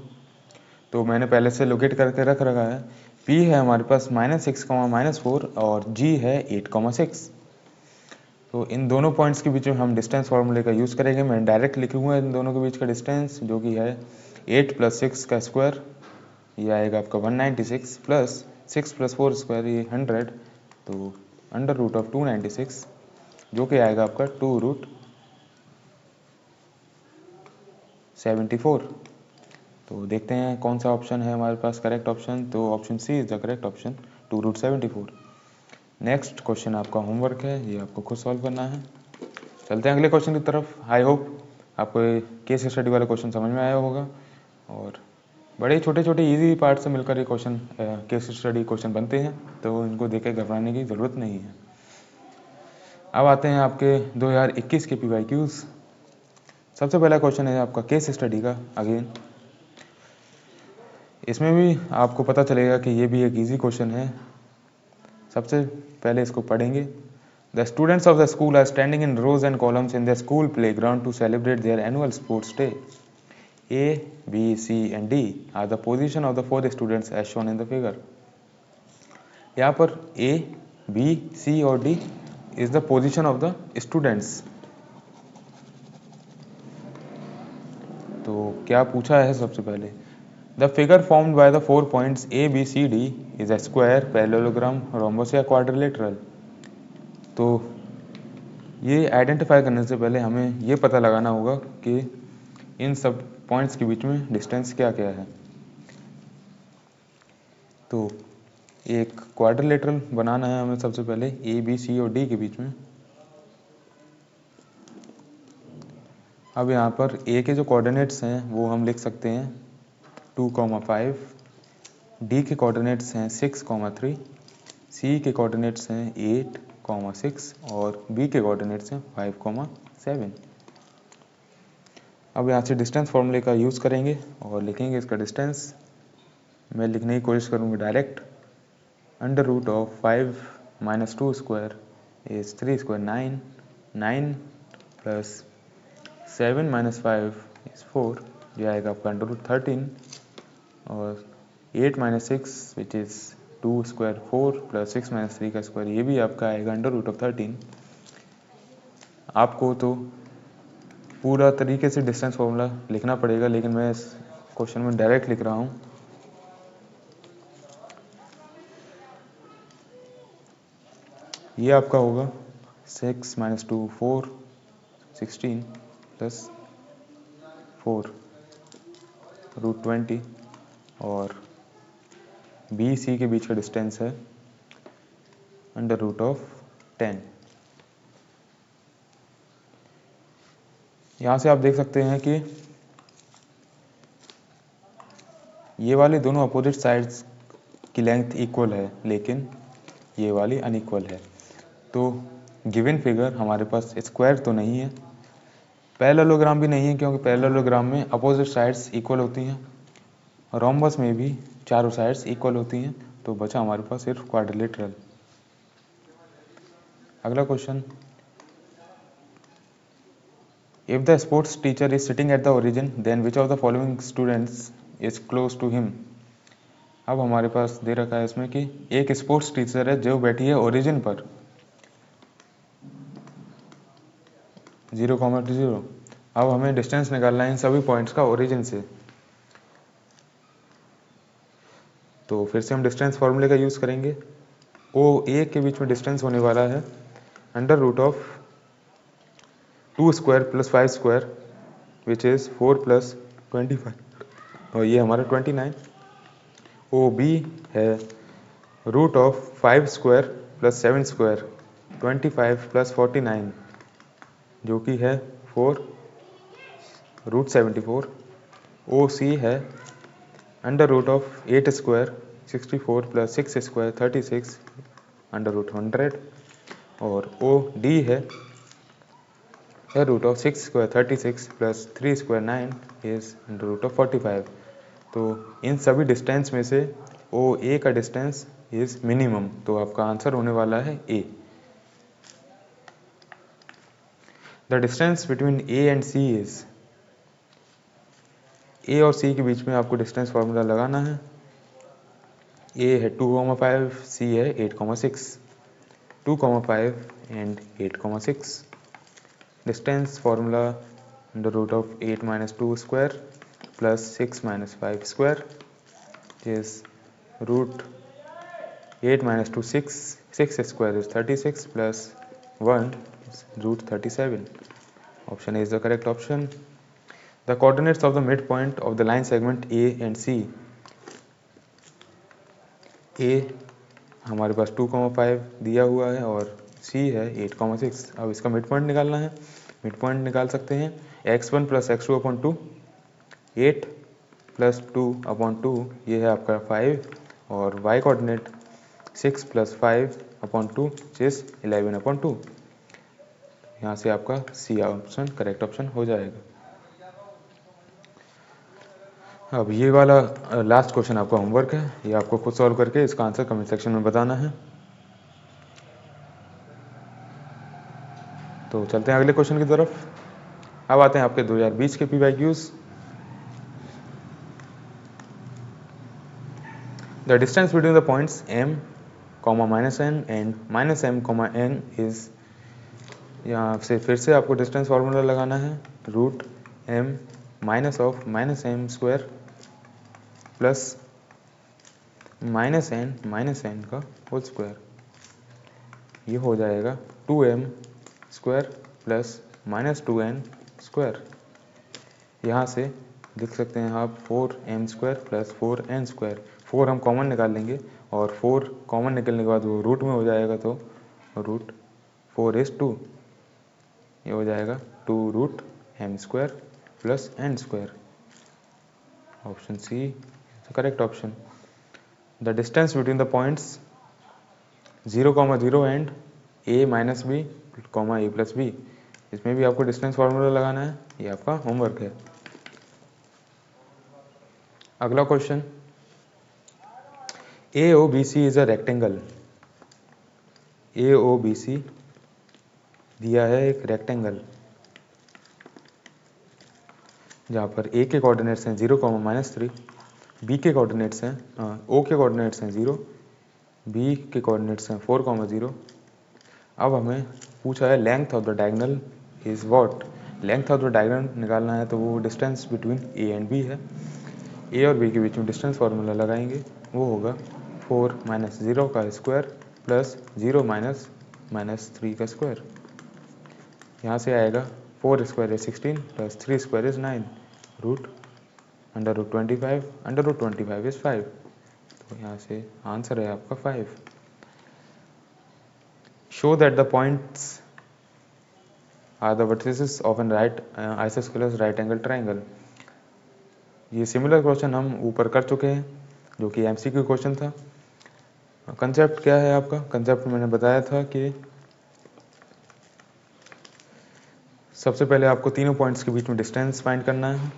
तो मैंने पहले से लोकेट करके रख रखा है। P है हमारे पास -6, -4 और G है 8, 6। तो इन दोनों पॉइंट्स के बीच में हम डिस्टेंस फार्मूले का यूज़ करेंगे। मैं डायरेक्ट लिखूंगा इन दोनों के बीच का डिस्टेंस, जो कि है 8 + 6 का स्क्वायर, ये आएगा आपका 196, प्लस 6 + 4 स्क्वायर, ये 100, तो √296, जो कि आएगा आपका 2√74। तो देखते हैं कौन सा ऑप्शन है हमारे पास करेक्ट ऑप्शन। तो option C is the correct option, 2√74। Next question आपका होमवर्क है, ये आपको खुद सॉल्व करना है। चलते हैं अगले क्वेश्चन की तरफ। आई होप आपको केस स्टडी वाला क्वेश्चन समझ में आया होगा, और बड़े छोटे छोटे इजी पार्ट से मिलकर ये क्वेश्चन केस स्टडी क्वेश्चन बनते हैं, तो इनको देख के घबराने की ज़रूरत नहीं है। अब आते हैं आपके 2021 के PYQs। सबसे पहला क्वेश्चन है आपका केस स्टडी का। अगेन इसमें भी आपको पता चलेगा कि ये भी एक इजी क्वेश्चन है। सबसे पहले इसको पढ़ेंगे। The students of the school are standing in rows and columns in the school playground to celebrate their annual sports day. A, B, C and D are the position of the 4 students as shown in the figure। यहाँ पर A, B, C और D is the position of the students। तो क्या पूछा है सबसे पहले, the figure formed by the 4 points A, B, C, D is a square, parallelogram, rhombus या क्वाड्रिलेटरल। तो ये आइडेंटिफाई करने से पहले हमें ये पता लगाना होगा कि इन सब पॉइंट्स के बीच में डिस्टेंस क्या क्या है। तो एक क्वाड्रिलेटरल बनाना है हमें सबसे पहले A, B, C और D के बीच में। अब यहाँ पर A के जो कोऑर्डिनेट्स हैं वो हम लिख सकते हैं 2, 5, D के कोऑर्डिनेट्स हैं 6, 3, C के कोऑर्डिनेट्स हैं 8, 6 और B के कोऑर्डिनेट्स हैं 5, 7। अब यहाँ से डिस्टेंस फॉर्मूले का यूज़ करेंगे और लिखेंगे इसका डिस्टेंस। मैं लिखने की कोशिश करूँगा direct. √5 - 2 square is 3 square 9, 9 plus 7 - 5 is 4, ये आएगा आपका √13, और 8 - 6 विच इज़ 2 स्क्वायर 4 प्लस 6 - 3 का स्क्वायर, ये भी आपका आएगा √13। आपको तो पूरा तरीके से डिस्टेंस फॉर्मूला लिखना पड़ेगा, लेकिन मैं इस क्वेश्चन में डायरेक्ट लिख रहा हूँ। ये आपका होगा 6 - 2 4, 16 प्लस 4 √20, और B, C के बीच का डिस्टेंस है √10। यहाँ से आप देख सकते हैं कि ये वाली दोनों अपोजिट साइड्स की लेंथ इक्वल है, लेकिन ये वाली अनइक्वल है। तो गिवन फिगर हमारे पास स्क्वायर तो नहीं है, पैरेललोग्राम भी नहीं है, क्योंकि पैरेललोग्राम में अपोजिट साइड्स इक्वल होती हैं, रोम्बस में भी चारों साइड्स इक्वल होती हैं। तो बचा हमारे पास सिर्फ क्वाड्रिलेटरल। अगला question, if the sports teacher is sitting at the origin then which of the following students is close to him. अब हमारे पास दे रखा है इसमें कि एक स्पोर्ट्स टीचर है जो बैठी है ओरिजिन पर 0, 0। अब हमें डिस्टेंस निकालना है इन सभी पॉइंट्स का ओरिजिन से। तो फिर से हम डिस्टेंस फॉर्मूले का यूज़ करेंगे। ओ ए के बीच में डिस्टेंस होने वाला है √2 square plus 5 square which is 4 + 25, और ये हमारा 29। ओ बी है √5 स्क्वायर प्लस 7 स्क्वायर 25 + 49, जो कि है 4 √74। ओ सी है √8 स्क्वायर 64 + 6 स्क्वायर 36 √100, और ओ डी है √6 स्क्वायर 36 + 3 स्क्वायर 9 इज √45। तो इन सभी डिस्टेंस में से ओ ए का डिस्टेंस इज मिनिमम, तो आपका आंसर होने वाला है A. The distance between A and C is, A और सी के बीच में आपको डिस्टेंस फार्मूला लगाना है। ए है 2,5, सी है 8,6, 2,5 and 8,6। Distance formula under root of 8 minus 2 square plus 6 minus 5 square is root 8 minus 2 6, 6 square is 36 plus 1 is root 37. Option A is the correct option. The coordinates of the midpoint of the line segment A and C. A हमारे पास 2,5 दिया हुआ है और C है 8,6। अब इसका mid point निकालना है। मिड पॉइंट निकाल सकते हैं x1 plus x2 upon 2, 8 plus 2 upon 2, ये है आपका 5, और y coordinate 6 plus 5 upon 2 is 11 upon 2। यहाँ से आपका सी ऑप्शन करेक्ट ऑप्शन हो जाएगा। अब ये वाला लास्ट क्वेश्चन आपका होमवर्क है, ये आपको खुद सॉल्व करके इसका आंसर कमेंट सेक्शन में बताना है। तो चलते हैं अगले क्वेश्चन की तरफ। अब आते हैं आपके 2020 के PYQs। The distance between the points m, -n and -m, n is, यहाँ से फिर से आपको डिस्टेंस फार्मूला लगाना है। Root m minus of -m square plus -n का होल स्क्वायर, ये हो जाएगा 2m square plus -2n square. यहाँ से लिख सकते हैं आप 4m square plus 4n square. 4 हम कॉमन निकाल लेंगे और 4 कॉमन निकलने के बाद वो रूट में हो जाएगा, तो रूट 4 इज 2, ये हो जाएगा 2 root m square plus n square. Option C correct option. The distance between the points 0,0 and a minus B, a plus B, इसमें भी आपको डिस्टेंस फार्मूला लगाना है, ये आपका होमवर्क है। अगला question, AOBC is a rectangle. AOBC दिया है एक रेक्टेंगल, जहाँ पर A के कोऑर्डिनेट्स हैं 0, -3, B के कोऑर्डिनेट्स हैं O के कोऑर्डिनेट्स हैं 0, B के कोऑर्डिनेट्स हैं 4, 0। अब हमें पूछा है length of the diagonal is what. Length of the diagonal निकालना है, तो वो distance between A and B है। A और B के बीच में डिस्टेंस फार्मूला लगाएंगे, वो होगा 4 माइनस 0 का स्क्वायर प्लस 0 माइनस -3 का स्क्वायर। यहाँ से आएगा 4 square is 16 plus 3 square is 9, root under root 25, under root 25 is 5, तो यहाँ से आंसर है आपका 5। Show that the points are the vertices of an right isosceles right angle triangle. ये सिमिलर क्वेश्चन हम ऊपर कर चुके हैं, जो कि MCQ क्वेश्चन था। कंसेप्ट क्या है आपका? कंसेप्ट मैंने बताया था कि सबसे पहले आपको तीनों पॉइंट्स के बीच में डिस्टेंस फाइंड करना है।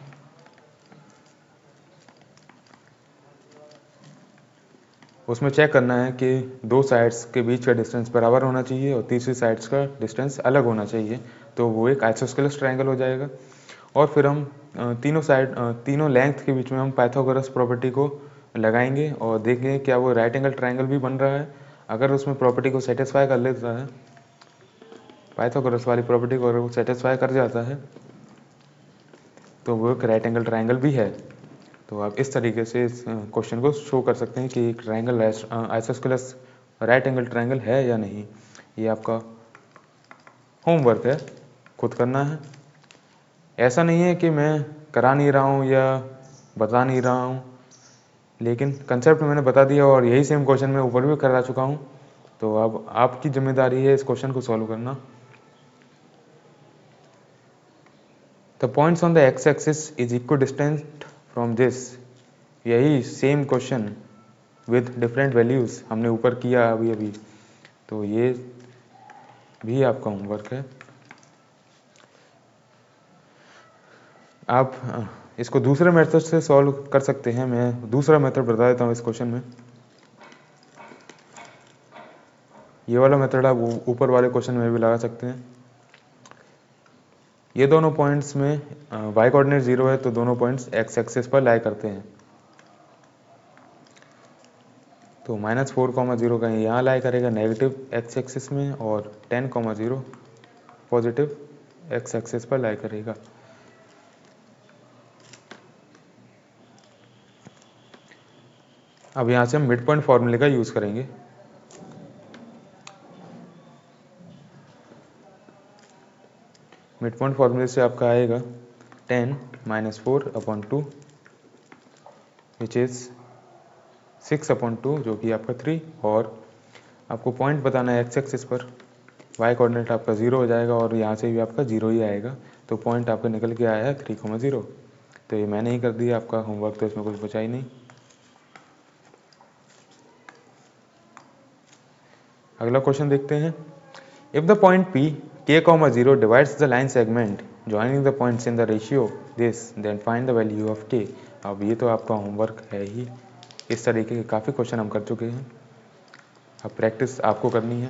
उसमें चेक करना है कि दो साइड्स के बीच का डिस्टेंस बराबर होना चाहिए और तीसरी साइड्स का डिस्टेंस अलग होना चाहिए, तो वो एक आइसोस्केलस ट्रायंगल हो जाएगा। और फिर हम तीनों लेंथ के बीच में हम पाइथागोरस प्रॉपर्टी को लगाएंगे और देखेंगे क्या वो राइट एंगल ट्रायंगल भी बन रहा है। अगर उसमें प्रॉपर्टी को सेटिस्फाई कर लेता है, पाइथागोरस वाली प्रॉपर्टी को अगर वो सेटिस्फाई कर जाता है, तो वो एक राइट एंगल ट्रायंगल भी है। तो आप इस तरीके से इस क्वेश्चन को शो कर सकते हैं कि triangle isosceles right angle triangle है या नहीं। ये आपका होमवर्क है, खुद करना है। ऐसा नहीं है कि मैं करा नहीं रहा हूँ या बता नहीं रहा हूँ, लेकिन कंसेप्ट मैंने बता दिया और यही सेम क्वेश्चन मैं ऊपर भी करा चुका हूँ। तो अब आपकी जिम्मेदारी है इस क्वेश्चन को सॉल्व करना। The points on the x axis is equidistant from this. यही same question with different values हमने ऊपर किया अभी, तो ये भी आपका होमवर्क है। आप इसको दूसरे मेथड से सॉल्व कर सकते हैं। मैं दूसरा मेथड बता देता हूँ इस क्वेश्चन में। ये वाला मेथड आप ऊपर वाले क्वेश्चन में भी लगा सकते हैं। ये दोनों पॉइंट्स में y कोऑर्डिनेट 0 है तो दोनों पॉइंट्स x एक्सिस पर लाई करते हैं। तो -4,0 कहीं यहाँ लाई करेगा नेगेटिव x एक्सिस में, और 10,0 पॉजिटिव x एक्सिस पर लाई करेगा। अब यहाँ से हम मिड पॉइंट फॉर्मूले का यूज़ करेंगे। मिड पॉइंट फॉर्मूले से आपका आएगा 10 - 4/2 विच इज़ 6/2 जो कि आपका 3, और आपको पॉइंट बताना है x एक्सिस पर। y कोऑर्डिनेट आपका 0 हो जाएगा और यहाँ से भी आपका 0 ही आएगा, तो पॉइंट आपका निकल के आया है 3,0। तो ये मैंने ही कर दिया आपका होमवर्क, तो इसमें कुछ बचा ही नहीं। अगला क्वेश्चन देखते हैं। If the point P k,0 divides the line segment joining the points in the ratio this then find the value of k। अब ये तो आपका होमवर्क है ही, इस तरीके के काफ़ी क्वेश्चन हम कर चुके हैं, अब प्रैक्टिस आपको करनी है।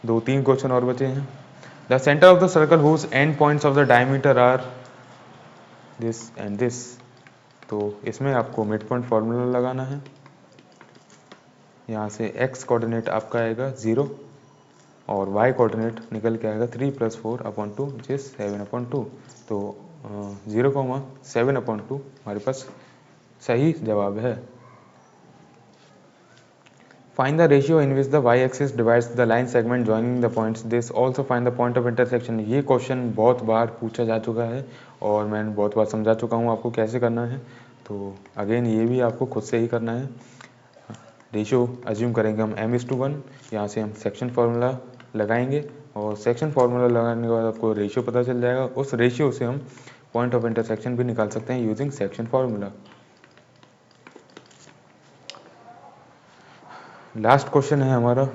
2-3 क्वेश्चन और बचे हैं। The centre of the circle whose end points of the diameter are this and this. तो इसमें आपको मिड पॉइंट फॉर्मूला लगाना है। यहाँ से x कोऑर्डिनेट आपका आएगा 0 और y कोऑर्डिनेट निकल के आएगा 3 + 4/2 विच इज़ 7/2। तो 0,7/2 हमारे पास सही जवाब है। Find the ratio in which the y axis divides the line segment joining the points this also find the point of intersection. ये क्वेश्चन बहुत बार पूछा जा चुका है और मैंने बहुत बार समझा चुका हूँ आपको कैसे करना है। तो अगेन ये भी आपको खुद से ही करना है। रेशियो अज्यूम करेंगे हम m/1, यहाँ से हम सेक्शन फार्मूला लगाएंगे और सेक्शन फार्मूला लगाने के बाद आपको रेशियो पता चल जाएगा। उस रेशियो से हम पॉइंट ऑफ इंटरसेक्शन भी निकाल सकते हैं using section formula. Last question है हमारा।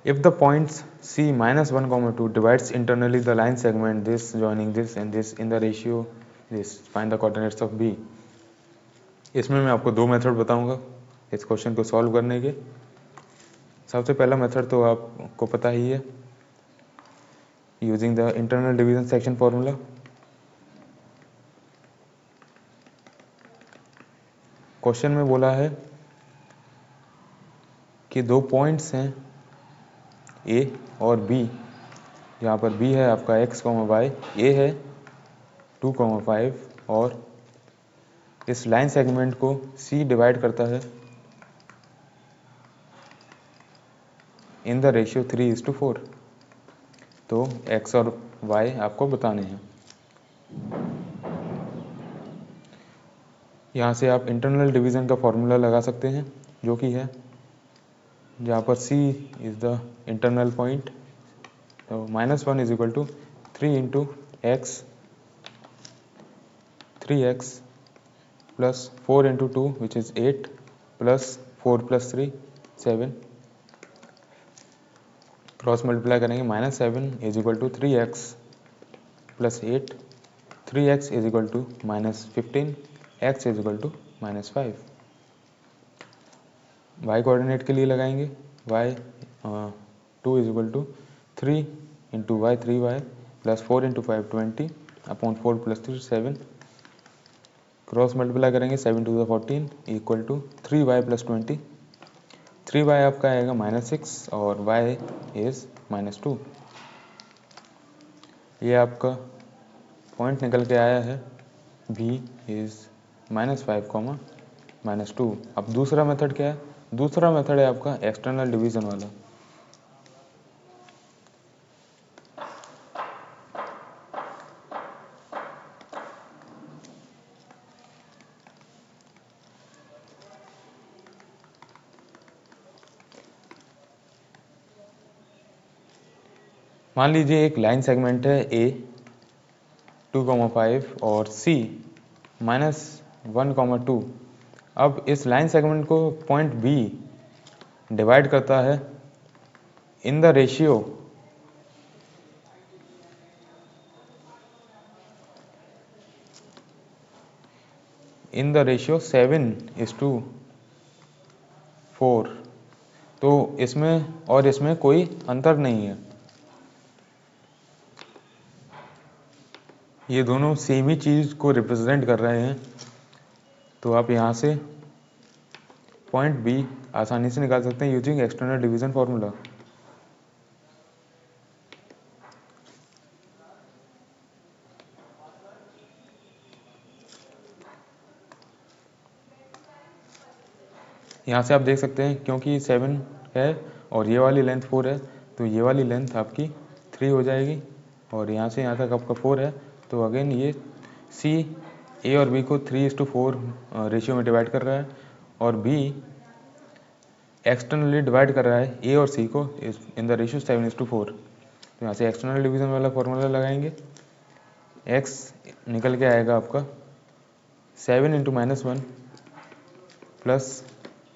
If the points C -1,2 divides internally the line segment this joining this and this in the ratio this find the coordinates of B। इसमें मैं आपको 2 method बताऊंगा इस क्वेश्चन को सॉल्व करने के। सबसे पहला मेथड तो आपको पता ही है, using the internal division section formula. Question में बोला है कि 2 पॉइंट्स हैं A और B, जहाँ पर B है आपका x, y, A है 2,5 और इस लाइन सेगमेंट को C डिवाइड करता है इन द रेशियो 3:4। तो x और y आपको बताने हैं। यहाँ से आप इंटरनल डिवीज़न का फॉर्मूला लगा सकते हैं जो कि है, जहाँ पर C is the internal point. तो -1 = 3 × x 3x + 4 × 2 which is 8 + 4 + 3 7। Cross multiply करेंगे -7 = 3x + 8 3x = -15 x = -5। y coordinate के लिए लगाएंगे y 2 = 3 × y 3y + 4 × 5 20/4 + 3 7। Cross multiply करेंगे 7 × 14 = 3y + 20। 3y आपका आएगा -6 और y इज़ -2। ये आपका पॉइंट निकल के आया है B इज़ -5, -2। अब दूसरा मेथड क्या है? दूसरा मेथड है आपका एक्सटर्नल डिवीज़न वाला। मान लीजिए एक लाइन सेगमेंट है A 2,5 और C -1,2। अब इस लाइन सेगमेंट को पॉइंट B डिवाइड करता है इन the ratio in the ratio 7:2 4, तो इसमें और इसमें कोई अंतर नहीं है, ये दोनों सेम ही चीज़ को रिप्रेजेंट कर रहे हैं। तो आप यहाँ से पॉइंट बी आसानी से निकाल सकते हैं यूजिंग एक्सटर्नल डिवीजन फॉर्मूला। यहाँ से आप देख सकते हैं क्योंकि 7 है और ये वाली लेंथ 4 है, तो ये वाली लेंथ आपकी 3 हो जाएगी, और यहाँ से यहाँ तक आपका 4 है, तो अगेन ये सी ए और बी को 3:4 रेशियो में डिवाइड कर रहा है, और बी एक्सटर्नली डिवाइड कर रहा है ए और सी को इन द रेशियो 7:4। तो यहाँ से एक्सटर्नल डिवीजन वाला फॉर्मूला लगाएंगे, एक्स निकल के आएगा आपका 7 × -1 प्लस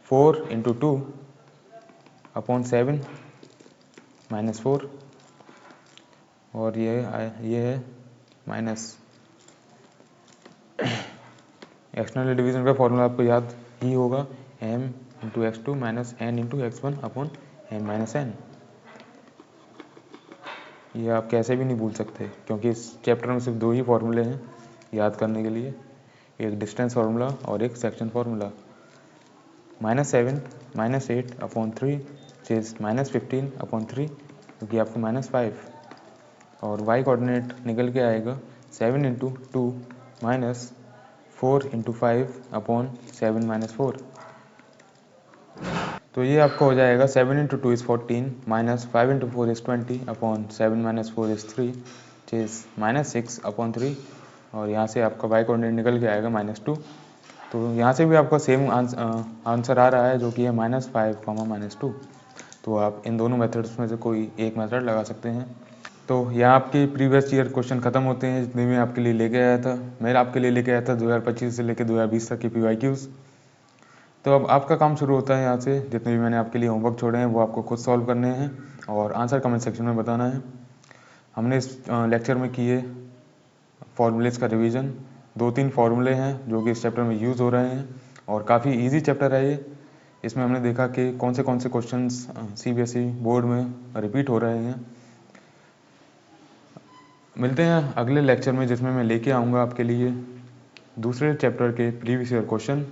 4 × 2 अपॉन 7 -4, और ये है माइनस एक्सटर्नल डिवीजन का फॉर्मूला आपको याद ही होगा, m × x2 minus n × x1 upon m - n। ये आप कैसे भी नहीं भूल सकते क्योंकि इस चैप्टर में सिर्फ 2 ही फॉर्मूले हैं याद करने के लिए, एक डिस्टेंस फार्मूला और एक section formula. -7 -8 upon 3 is -15 upon 3, क्योंकि आपको -5, और y कोऑर्डिनेट निकल के आएगा 7 × 2 माइनस 4 × 5 अपॉन 7 - 4। तो ये आपका हो जाएगा 7 × 2 is 14 minus 5 × 4 is 20 upon 7 - 4 is 3 is -6 upon 3, और यहाँ से आपका y कोऑर्डिनेट निकल के आएगा -2। तो यहाँ से भी आपका सेम आंसर आ रहा है जो कि है -5, -2। तो आप इन दोनों मेथड्स में से कोई एक मेथड लगा सकते हैं। तो यहाँ आपके प्रीवियस ईयर क्वेश्चन ख़त्म होते हैं जितने मैं आपके लिए लेके आया था। मैं आपके लिए लेके आया था 2025 से लेकर 2020 तक की PYQs। तो अब आपका काम शुरू होता है, यहाँ से जितने भी मैंने आपके लिए होमवर्क छोड़े हैं वो आपको खुद सॉल्व करने हैं और आंसर कमेंट सेक्शन में बताना है। हमने इस लेक्चर में किए फॉर्मूलेस का रिवीजन, 2-3 फार्मूले हैं जो कि इस चैप्टर में यूज़ हो रहे हैं और काफ़ी इजी चैप्टर है ये। इसमें हमने देखा कि कौन से क्वेश्चंस CBSE बोर्ड में रिपीट हो रहे हैं। मिलते हैं अगले लेक्चर में जिसमें मैं लेके आऊँगा आपके लिए दूसरे चैप्टर के प्रीवियस ईयर क्वेश्चन।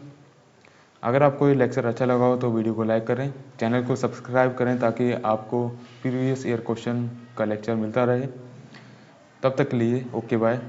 अगर आपको ये लेक्चर अच्छा लगा हो तो वीडियो को लाइक करें, चैनल को सब्सक्राइब करें ताकि आपको प्रीवियस ईयर क्वेश्चन का लेक्चर मिलता रहे। तब तक के लिए ओके बाय।